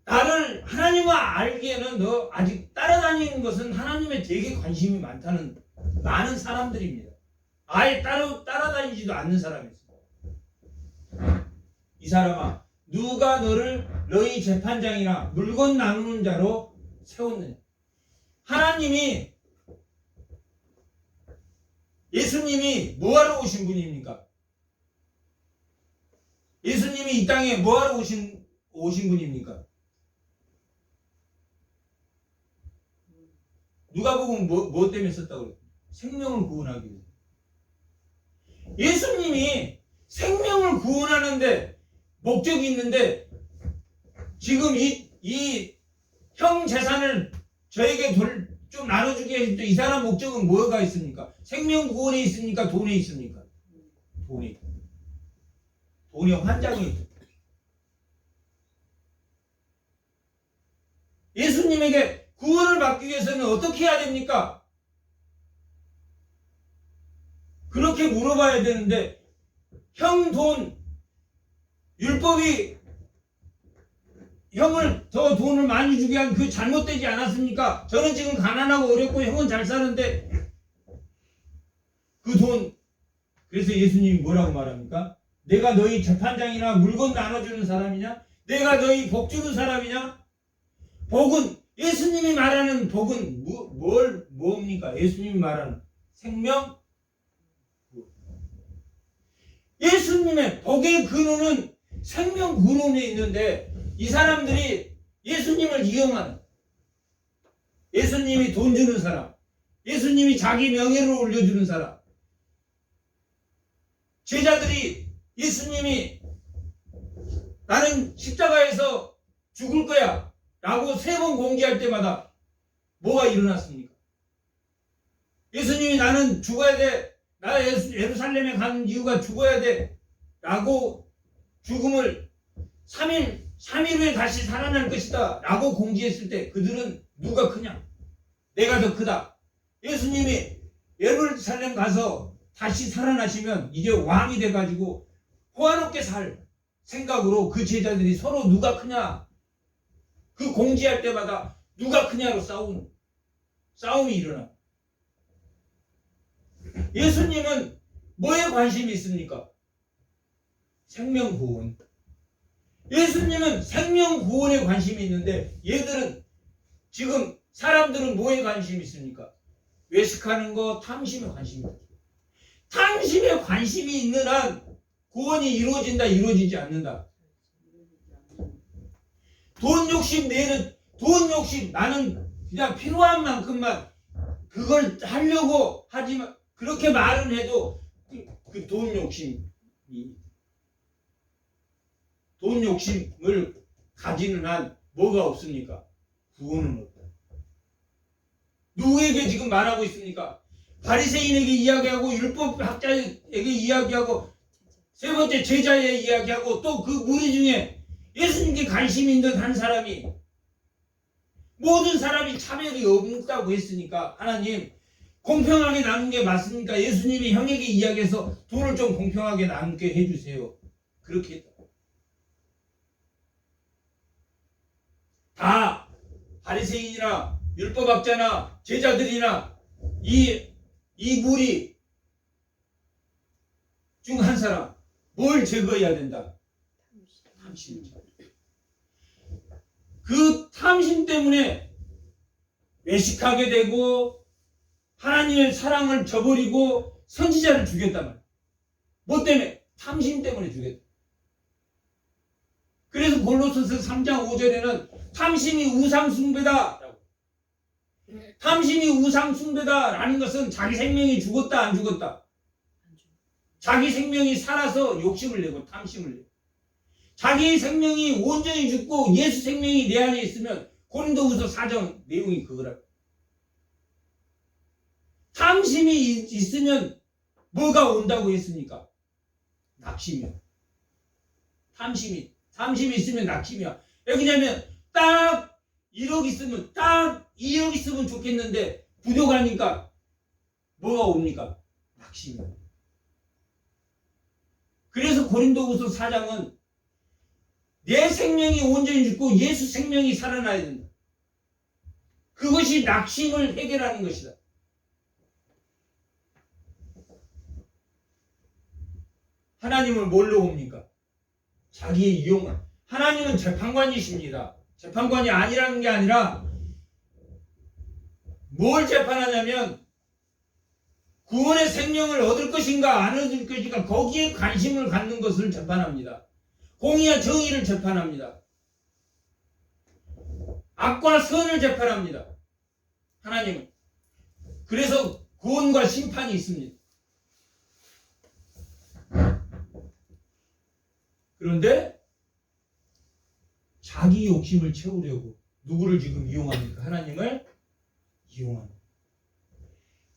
나를 하나님을 알기에는 너 아직 따라다니는 것은 하나님에 되게 관심이 많은 사람들입니다. 아예 따라다니지도 않는 사람이 있습니다. 이 사람아, 누가 너를 너희 재판장이나 물건 나누는 자로 세웠느냐? 하나님이 예수님이 뭐하러 오신 분입니까? 예수님이 이 땅에 뭐하러 오신 분입니까? 누가복음 뭐 때문에 썼다고 그래요? 생명을 구원하기 위해서. 예수님이 생명을 구원하는데 목적이 있는데 지금 이 형 재산을 저에게 좀 나눠주게 해줄 때 이 사람 목적은 뭐가 있습니까? 생명 구원에 있습니까? 돈에 있습니까? 돈에 환장이 있죠. 예수님에게 구원을 받기 위해서는 어떻게 해야 됩니까? 그렇게 물어봐야 되는데 형 돈 율법이 형을 더 돈을 많이 주게 한 그 잘못되지 않았습니까? 저는 지금 가난하고 어렵고 형은 잘 사는데 그 돈. 그래서 예수님이 뭐라고 말합니까? 내가 너희 재판장이나 물건 나눠주는 사람이냐? 내가 너희 복 주는 사람이냐? 복은 예수님이 말하는 복은 뭡니까? 예수님이 말하는 생명. 예수님의 복의 근원은 생명 근원에 있는데 이 사람들이 예수님을 이용하는 예수님이 돈 주는 사람, 예수님이 자기 명예를 올려주는 사람, 제자들이 예수님이 나는 십자가에서 죽을 거야 라고 3번 공개할 때마다 뭐가 일어났습니까? 예수님이 나는 죽어야 돼, 나 예루살렘에 가는 이유가 죽어야 돼 라고 죽음을 3일 후에 다시 살아날 것이다 라고 공지했을 때 그들은 누가 크냐? 내가 더 크다. 예수님이 예루살렘 가서 다시 살아나시면 이제 왕이 돼가지고 호화롭게 살 생각으로 그 제자들이 서로 누가 크냐, 그 공지할 때마다 누가 크냐로 싸움이 일어나. 예수님은 뭐에 관심이 있습니까? 생명 구원. 예수님은 생명 구원에 관심이 있는데 얘들은 지금 사람들은 뭐에 관심이 있습니까? 외식하는 거, 탐심에 관심이 있다. 탐심에 관심이 있는 한 구원이 이루어진다, 이루어지지 않는다. 돈 욕심 나는 그냥 필요한 만큼만 그걸 하려고 하지만 그렇게 말은 해도 그 돈 욕심을 가지는 한 뭐가 없습니까? 구원은 없다. 누구에게 지금 말하고 있습니까? 바리새인에게 이야기하고 율법학자에게 이야기하고 3번째 제자에 이야기하고 또 그 무리 중에 예수님께 관심이 있는 한 사람이, 모든 사람이 차별이 없다고 했으니까 하나님 공평하게 나눈 게 맞습니까? 예수님이 형에게 이야기해서 돈을 좀 공평하게 나누게 해주세요. 그렇게 했다. 다 바리새인이나 율법학자나 제자들이나 이 무리 중 한 사람, 뭘 제거해야 된다? 탐심. 그 탐심 때문에 외식하게 되고 하나님의 사랑을 저버리고 선지자를 죽였단 말이야. 뭐 때문에? 탐심 때문에 죽였다. 그래서 골로새서 3장 5절에는 탐심이 우상숭배다. 탐심이 우상숭배다라는 것은 자기 생명이 죽었다 안 죽었다? 자기 생명이 살아서 욕심을 내고 탐심을 내고, 자기 생명이 온전히 죽고 예수 생명이 내 안에 있으면 고린도후서 4장 내용이 그거라. 탐심이 있으면 뭐가 온다고 했습니까? 낙심이야. 탐심이 있으면 낙심이야. 왜냐면 딱 1억 있으면, 딱 2억 있으면 좋겠는데 부족하니까 뭐가 옵니까? 낙심이야. 그래서 고린도후서 4장은 내 생명이 온전히 죽고 예수 생명이 살아나야 된다. 그것이 낙심을 해결하는 것이다. 하나님을 뭘로 옵니까? 자기의 이용을. 하나님은 재판관이십니다. 재판관이 아니라는 게 아니라 뭘 재판하냐면 구원의 생명을 얻을 것인가 안 얻을 것인가 거기에 관심을 갖는 것을 재판합니다. 공의와 정의를 재판합니다. 악과 선을 재판합니다. 하나님은. 그래서 구원과 심판이 있습니다. 그런데 자기 욕심을 채우려고 누구를 지금 이용합니까? 하나님을 이용합니다.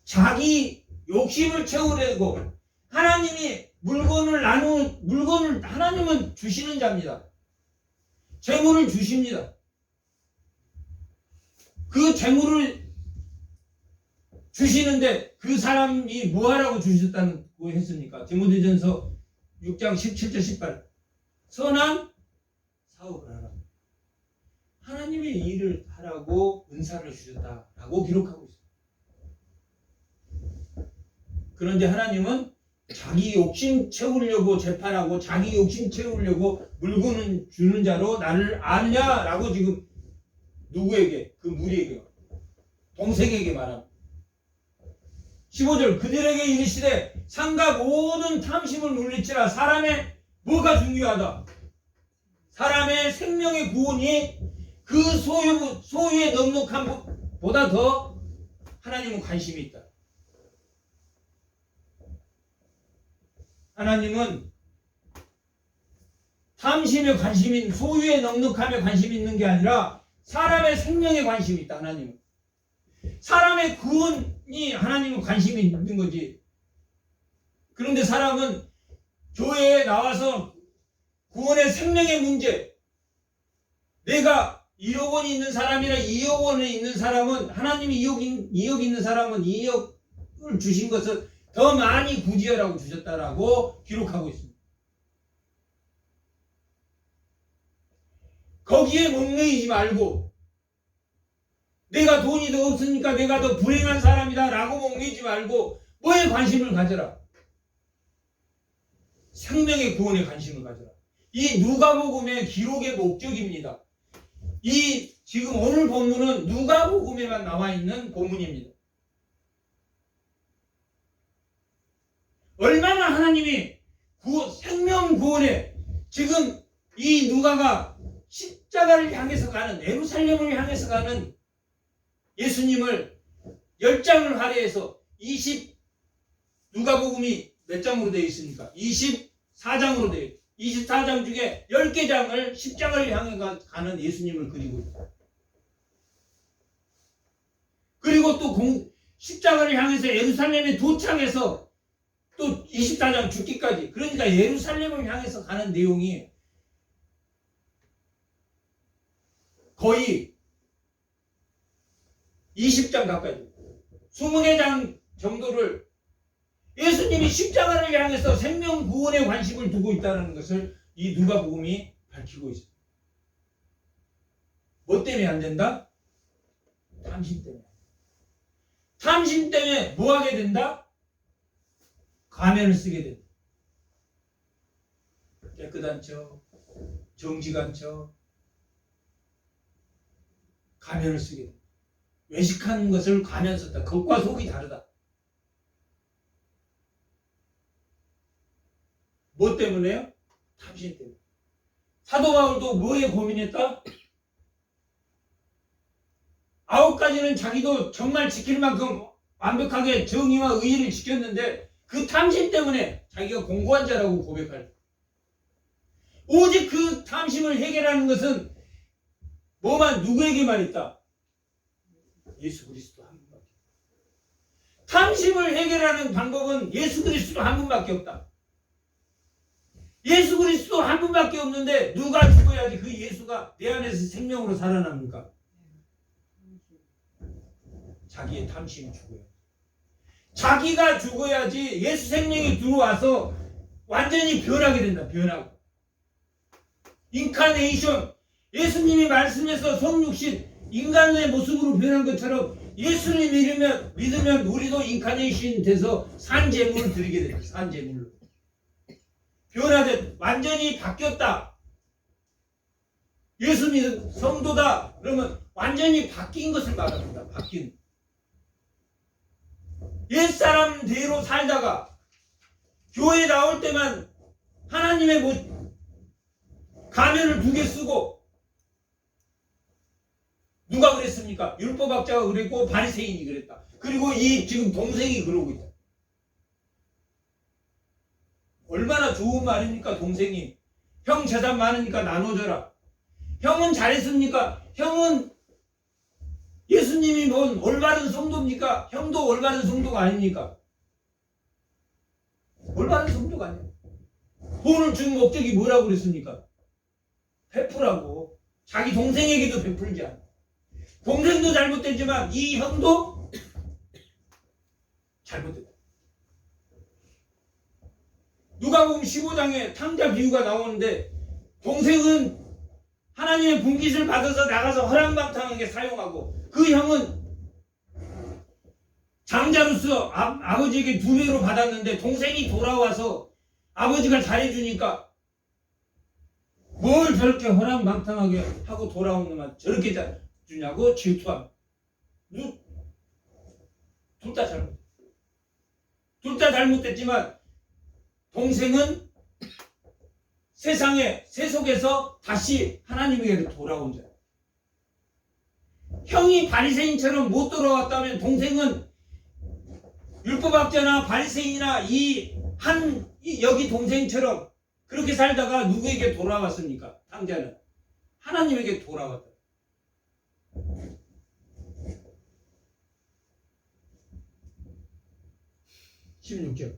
자기 욕심을 채우려고 하나님이 물건을 하나님은 주시는 자입니다. 재물을 주십니다. 그 재물을 주시는데 그 사람이 뭐하라고 주셨다고 했습니까? 디모데전서 6장 17절 18. 선한 사업을 하라. 하나님의 일을 하라고 은사를 주셨다라고 기록하고 있습니다. 그런데 하나님은 자기 욕심 채우려고 재판하고 자기 욕심 채우려고 물건을 주는 자로 나를 아느냐라고 지금 누구에게? 그 무리에게, 동생에게 말합니다. 15절 그들에게 이르시되 상각 모든 탐심을 물리치라. 사람의 뭐가 중요하다? 사람의 생명의 구원이 그 소유의 넉넉한 보다 더 하나님은 관심이 있다. 하나님은 탐심에 관심인, 소유에 넉넉함에 관심이 있는 게 아니라 사람의 생명에 관심이 있다. 하나님은 사람의 구원이 하나님은 관심이 있는 거지. 그런데 사람은 교회에 나와서 구원의 생명의 문제, 내가 1억 원이 있는 사람이나 2억 원이 있는 사람은, 하나님이 2억 있는 사람은 2억을 주신 것을 더 많이 구제하라고 주셨다라고 기록하고 있습니다. 거기에 목매이지 말고, 내가 돈이 더 없으니까 내가 더 불행한 사람이다 라고 목매이지 말고 뭐에 관심을 가져라? 생명의 구원에 관심을 가져라. 이 누가복음의 기록의 목적입니다. 이 지금 오늘 본문은 누가복음에만 나와 있는 본문입니다. 얼마나 하나님이 생명 구원에, 지금 이 누가가 십자가를 향해서 가는, 예루살렘을 향해서 가는 예수님을 10장을 할애해서 누가복음이 몇 장으로 되어 있습니까? 24장으로 되어 있습니다. 24장 중에 10개 장을 십자가를 향해 가는 예수님을 그리고 있다. 그리고 또 십자가를 향해서 예루살렘에 도착해서 또 24장 죽기까지, 그러니까 예루살렘을 향해서 가는 내용이 거의 20장 가까이, 20개 장 정도를 예수님이 십자가를 향해서 생명 구원에 관심을 두고 있다는 것을 이 누가복음이 밝히고 있습니다. 뭐 때문에 안 된다? 탐심 때문에. 탐심 때문에 뭐 하게 된다? 가면을 쓰게 된다. 깨끗한 척, 정직한 척, 가면을 쓰게 된다. 외식하는 것을 가면 썼다. 겉과 속이 다르다. 뭐 때문에요? 탐심 때문에. 사도 바울도 뭐에 고민했다? 9가지는 자기도 정말 지킬 만큼 완벽하게 정의와 의의를 지켰는데 그 탐심 때문에 자기가 공고한 자라고 고백할. 오직 그 탐심을 해결하는 것은 누구에게만 있다? 예수 그리스도 한 분밖에. 탐심을 해결하는 방법은 예수 그리스도 한 분밖에 없다. 예수 그리스도 한 분밖에 없는데 누가 죽어야지 그 예수가 내 안에서 생명으로 살아납니까? 자기의 탐심이 죽어야. 자기가 죽어야지 예수 생명이 들어와서 완전히 변하게 된다. 변하고. 인카네이션, 예수님이 말씀해서 성육신, 인간의 모습으로 변한 것처럼 예수를 믿으면 우리도 인카네이션 돼서 산제물을 드리게 된다. 산제물로. 변화된, 완전히 바뀌었다. 예수 믿은 성도다. 그러면 완전히 바뀐 것을 말합니다. 바뀐. 옛사람대로 살다가 교회 나올 때만 하나님의 가면을 2개 쓰고, 누가 그랬습니까? 율법학자가 그랬고 바리새인이 그랬다. 그리고 이 지금 동생이 그러고 있다. 얼마나 좋은 말입니까? 동생이 형 재산 많으니까 나눠줘라. 형은 잘했습니까? 형은 예수님이 본 올바른 성도입니까? 형도 올바른 성도가 아닙니까? 올바른 성도가 아니에요. 돈을 준 목적이 뭐라고 그랬습니까? 베푸라고. 자기 동생에게도 베풀지 않아. 동생도 잘못됐지만 이 형도 잘못됐다. 누가복음 15장에 탕자 비유가 나오는데, 동생은 하나님의 분깃을 받아서 나가서 허랑방탕하게 사용하고, 그 형은 장자로서 아버지에게 2배로 받았는데 동생이 돌아와서 아버지가 잘해주니까 뭘 저렇게 허랑방탕하게 하고 돌아온 놈만 저렇게 주냐고 질투함. 둘 다 잘못. 둘 다 잘못됐지만 동생은 세상에 세속에서 다시 하나님에게 돌아온 자. 형이 바리새인처럼 못 돌아왔다면 동생은 율법학자나 바리새인이나 여기 동생처럼 그렇게 살다가 누구에게 돌아왔습니까? 탕자는 하나님에게 돌아왔다. 16절.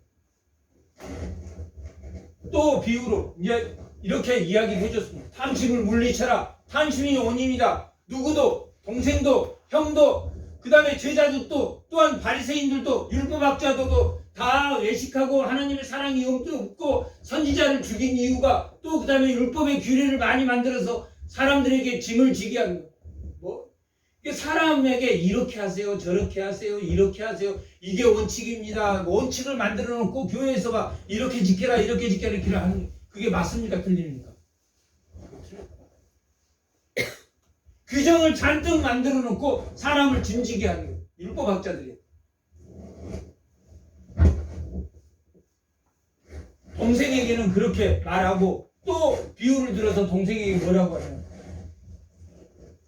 또 비유로 이제 이렇게 이야기해 줬습니다. 탐심을 물리쳐라. 탐심이 원인이다. 누구도, 동생도, 형도, 그 다음에 제자들도, 또한 바리새인들도, 율법학자들도 다 외식하고 하나님의 사랑이 없고 선지자를 죽인 이유가 또 그 다음에 율법의 규례를 많이 만들어서 사람들에게 짐을 지게 하는 거예요. 뭐? 사람에게 이렇게 하세요, 저렇게 하세요, 이렇게 하세요. 이게 원칙입니다. 원칙을 만들어 놓고 교회에서 막 이렇게 지켜라, 이렇게 지켜라, 이렇게 하는 그게 맞습니까? 틀립니까? 규정을 잔뜩 만들어 놓고 사람을 짐지게 하는 거예요. 율법학자들이. 동생에게는 그렇게 말하고 또 비유를 들어서 동생에게 뭐라고 하냐면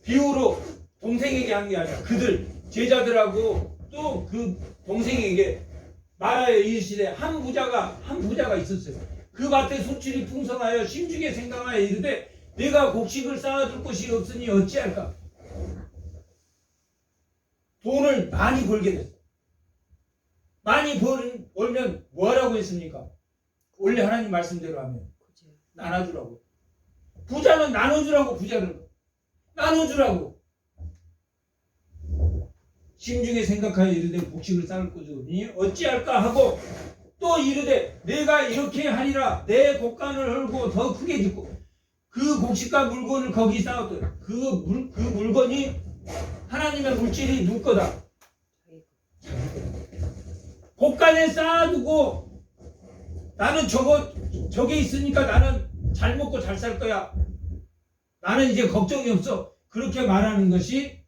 비유로 동생에게 한 게 아니라 그들 제자들하고 또 그 동생에게 말하여 이르시되 한 부자가 있었어요. 그 밭에 소출이 풍성하여 심중에 생각하여 이르되 내가 곡식을 쌓아둘 곳이 없으니 어찌할까? 돈을 많이 벌게 됐어. 많이 벌면 뭐하라고 했습니까? 원래 하나님 말씀대로 하면 나눠주라고. 부자는 나눠주라고. 부자를 나눠주라고. 심중에 생각하여 이르되 곡식을 쌓을 곳이 없으니 어찌할까 하고 또 이르되 내가 이렇게 하리라. 내 곡간을 헐고 더 크게 짓고 그 곡식과 물건을 거기 쌓았더라. 그 물건이 하나님의 물질이 누구 거다? 곡간에 쌓아두고 나는 저게 있으니까 나는 잘 먹고 잘 살 거야. 나는 이제 걱정이 없어. 그렇게 말하는 것이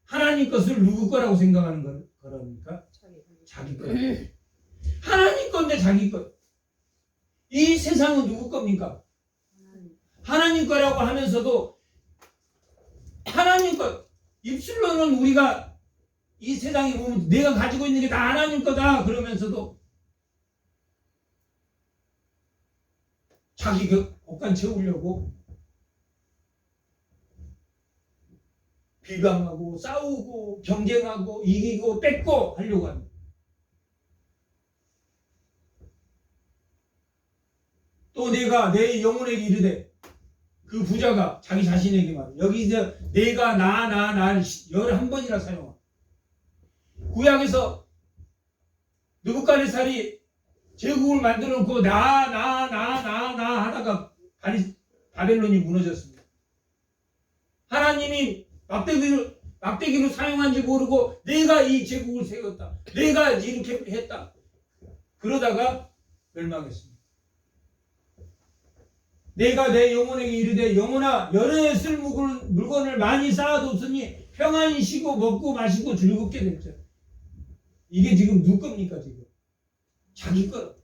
하나님 것을 누구 거라고 생각하는 거랍니까? 자기 거. 하나님 건데 자기 거. 이 세상은 누구 겁니까? 하나님 거라고 하면서도 하나님 것. 입술로는 우리가 이 세상에 보면 내가 가지고 있는 게 다 하나님 거다 그러면서도 자기 옷간 채우려고 비방하고 싸우고 경쟁하고 이기고 뺏고 하려고 합니다. 또 내가 내 영혼에게 이르되 그 부자가 자기 자신에게 말해. 여기 이제 내가 나 11번이나 사용합니다. 구약에서 느부갓네살이 제국을 만들어 놓고 나 하다가 바벨론이 무너졌습니다. 하나님이 막대기로 사용한지 모르고 내가 이 제국을 세웠다. 내가 이렇게 했다. 그러다가 멸망했습니다. 내가 내 영혼에게 이르되 영혼아 여러 쓸 물건을 많이 쌓아뒀으니 평안히 쉬고 먹고 마시고 즐겁게 됐죠. 이게 지금 누구 겁니까 지금? 자기 거.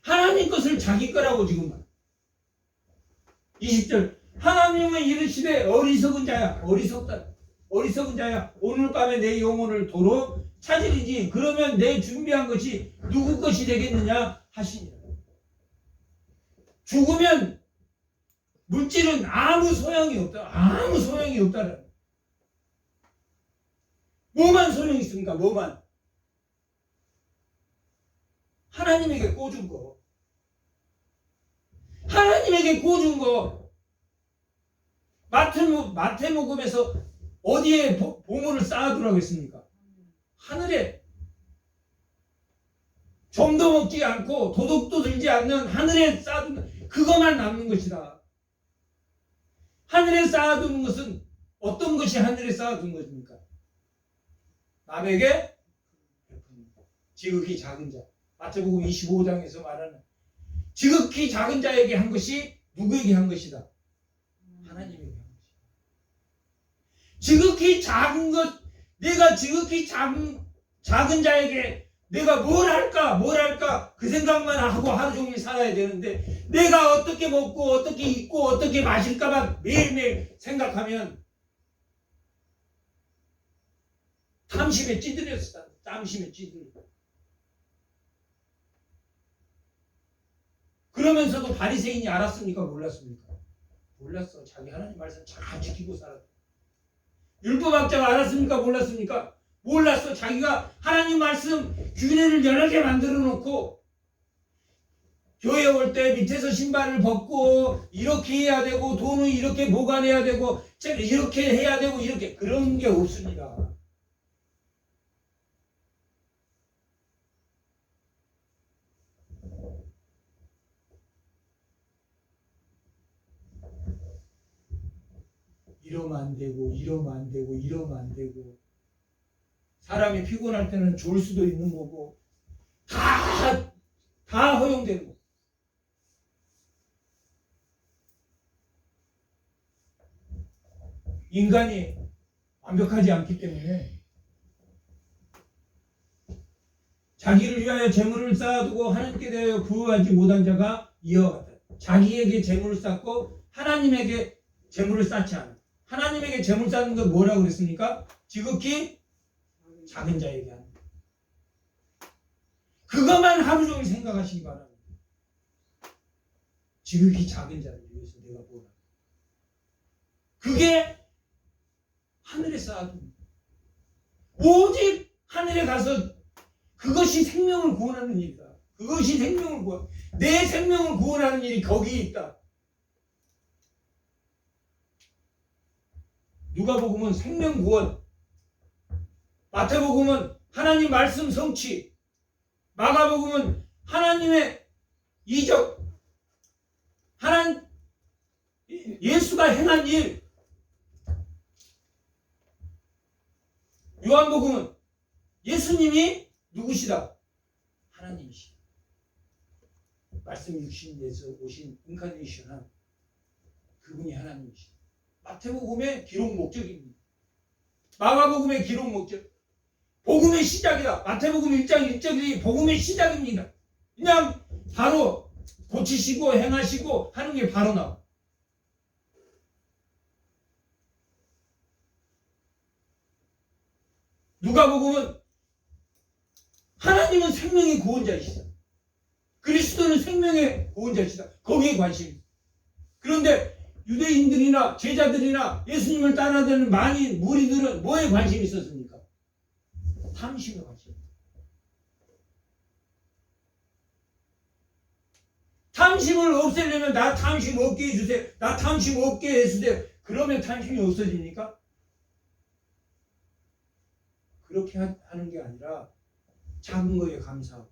하나님 것을 자기 거라고 지금 말. 20절 하나님은 이르시되 어리석은 자야 어리석은 자야 오늘 밤에 내 영혼을 도로 찾으리지 그러면 내 준비한 것이 누구 것이 되겠느냐 하시니라. 죽으면 물질은 아무 소용이 없다. 뭐만 소용이 있습니까? 뭐만 하나님에게 꽂은 거. 하나님에게 꽂은 거. 마태복음에서 어디에 보물을 쌓아두라고 했습니까? 하늘에. 좀도 먹지 않고 도둑도 들지 않는 하늘에 쌓아두는 그것만 남는 것이다. 하늘에 쌓아두는 것은 어떤 것이 하늘에 쌓아둔 것입니까? 남에게 지극히 작은 자. 마태복음 25장에서 말하는 지극히 작은 자에게 한 것이 누구에게 한 것이다? 하나님에게 한 것이다. 지극히 작은 것, 내가 지극히 작은 자에게 내가 뭘 할까 그 생각만 하고 하루 종일 살아야 되는데 내가 어떻게 먹고 어떻게 입고 어떻게 마실까만 매일매일 생각하면 탐심에 찌들렸어. 탐심에 찌들려. 그러면서도 바리새인이 알았습니까? 몰랐습니까? 몰랐어. 자기 하나님 말씀 잘 지키고 살았다. 율법학자가 알았습니까? 몰랐습니까? 몰랐어. 자기가 하나님 말씀 규례를 여러 개 만들어 놓고 교회 올 때 밑에서 신발을 벗고 이렇게 해야 되고 돈을 이렇게 보관해야 되고 이렇게 해야 되고 이렇게 그런 게 없습니다. 이러면 안 되고 이러면 안 되고 이러면 안 되고 사람이 피곤할 때는 졸 수도 있는 거고 다 허용되는 거. 인간이 완벽하지 않기 때문에 자기를 위하여 재물을 쌓아두고 하나님께 대하여 부유하지 못한 자가 이와 같다. 자기에게 재물을 쌓고 하나님에게 재물을 쌓지 않아. 하나님에게 재물 쌓는 건 뭐라고 그랬습니까? 지극히 작은 자에게 하는 거. 그것만 하루 종일 생각하시기 바랍니다. 지극히 작은 자를 위해서 내가 뭐라. 그게 하늘에 쌓아둔 오직 하늘에 가서 그것이 생명을 구원하는 일이다. 그것이 생명을 구원. 내 생명을 구원하는 일이 거기에 있다. 누가복음은 생명 구원, 마태복음은 하나님 말씀 성취, 마가복음은 하나님의 이적, 예수가 행한 일, 요한복음은 예수님이 누구시다? 하나님이시다. 말씀 육신에서 오신 인카네이션한 그분이 하나님이시다. 마태복음의 기록 목적입니다. 마가복음의 기록 목적. 복음의 시작이다. 마태복음 1장 1절이 복음의 시작입니다. 그냥 바로 고치시고 행하시고 하는 게 바로 나와. 누가복음은 하나님은 생명의 구원자이시다. 그리스도는 생명의 구원자이시다. 거기에 관심이. 그런데 유대인들이나 제자들이나 예수님을 따라다니는 많은 무리들은 뭐에 관심이 있었습니까? 탐심에 관심. 탐심을 없애려면 나 탐심 없게 해주세요. 나 탐심 없게 해주세요. 그러면 탐심이 없어집니까? 그렇게 하는 게 아니라 작은 거에 감사하고.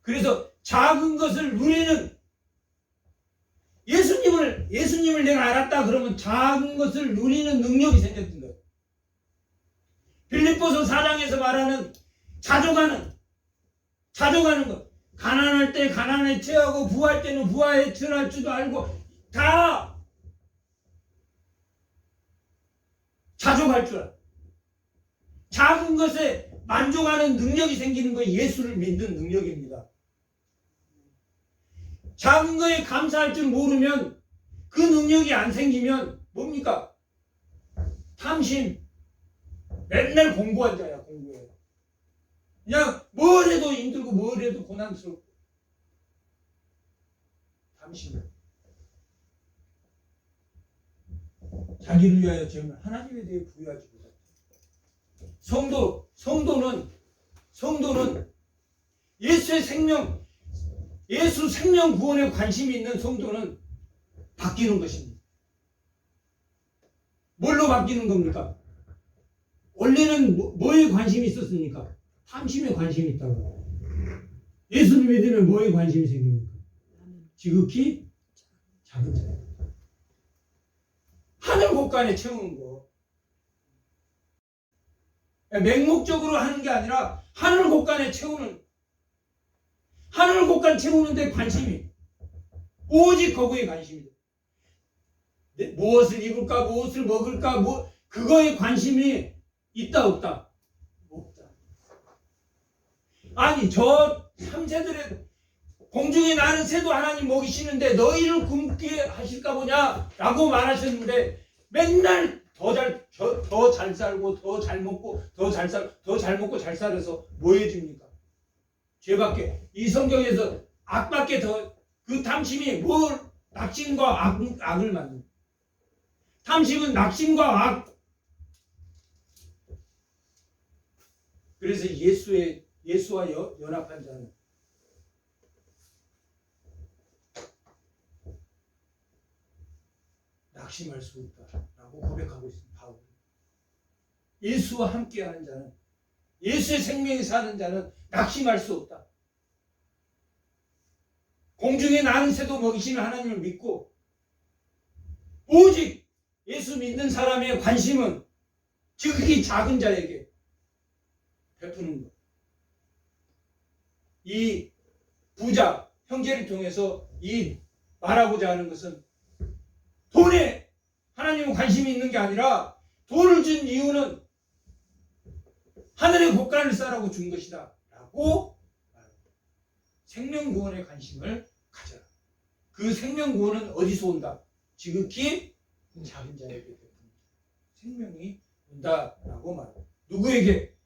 그래서 작은 것을 누리는 예수님을 내가 알았다 그러면 작은 것을 누리는 능력이 생겼던 거예요. 빌립보서 4장에서 말하는 자족하는 것. 가난할 때 가난에 처하고 부할 때는 부하에 처할 줄도 알고 다 자족할 줄 알아. 작은 것에 만족하는 능력이 생기는 거 예수를 믿는 능력입니다. 작은 거에 감사할 줄 모르면 그 능력이 안 생기면 뭡니까? 탐심. 맨날 공부한 자야. 공부해. 그냥 뭘 해도 힘들고 뭘 해도 고난스럽고. 탐심. 자기를 위하여 재물 하나님에 대해 부여하지 못한다. 성도는 예수의 생명, 예수 생명 구원에 관심이 있는 성도는 바뀌는 것입니다. 뭘로 바뀌는 겁니까? 원래는 뭐에 관심이 있었습니까? 탐심에 관심이 있다고. 예수를 믿으면 뭐에 관심이 생깁니까? 지극히 작은 자. 하늘 곳간에 채우는 거. 맹목적으로 하는 게 아니라 하늘 곳간에 채우는, 하늘 곳간 채우는데 관심이 오직 거기에 관심이. 무엇을 입을까, 무엇을 먹을까, 그거에 관심이 있다 없다? 없다. 아니 저 3세들의 공중에 나는 새도 하나님 먹이시는데 너희를 굶게 하실까 보냐 라고 말하셨는데 맨날 더 잘 살고 더 잘 먹고 더 잘 먹고 잘 살아서 뭐 해줍니까? 죄밖에. 이 성경에서 악밖에 더 그 탐심이 뭘 낙심과 악을 만듭니다. 탐심은 낙심과 악. 그래서 예수와 연합한 자는 낙심할 수 없다라고 고백하고 있습니다. 바울은. 예수와 함께하는 자는, 예수의 생명이 사는 자는 낙심할 수 없다. 공중에 나는 새도 먹이시는 하나님을 믿고 오직 예수 믿는 사람의 관심은 지극히 작은 자에게 베푸는 것. 이 부자 형제를 통해서 이 말하고자 하는 것은 돈에 하나님은 관심이 있는 게 아니라 돈을 준 이유는 하늘의 곡간을 쌓으라고 준 것이다 라고 말합니다. 생명구원에 관심을 가져라. 그 생명구원은 어디서 온다? 지극히 작은 자에게 베푸는 생명이 온다라고 말합니다. 누구에게?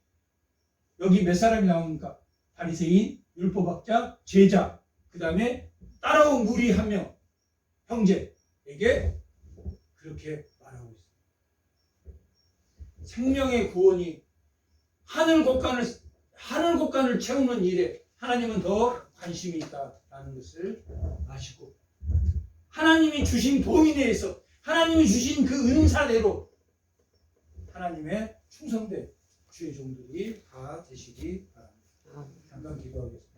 여기 몇 사람이 나옵니까? 바리새인, 율법학자, 제자, 그 다음에 따라온 무리 한 명, 형제에게 그렇게 말하고 있습니다. 생명의 구원이 하늘 곡간을 채우는 일에 하나님은 더 관심이 있다라는 것을 아시고, 하나님이 주신 범위 내에서 하나님이 주신 그 은사대로 하나님의 충성된 주의 종들이 다 되시기 바랍니다. 잠깐 기도하겠습니다.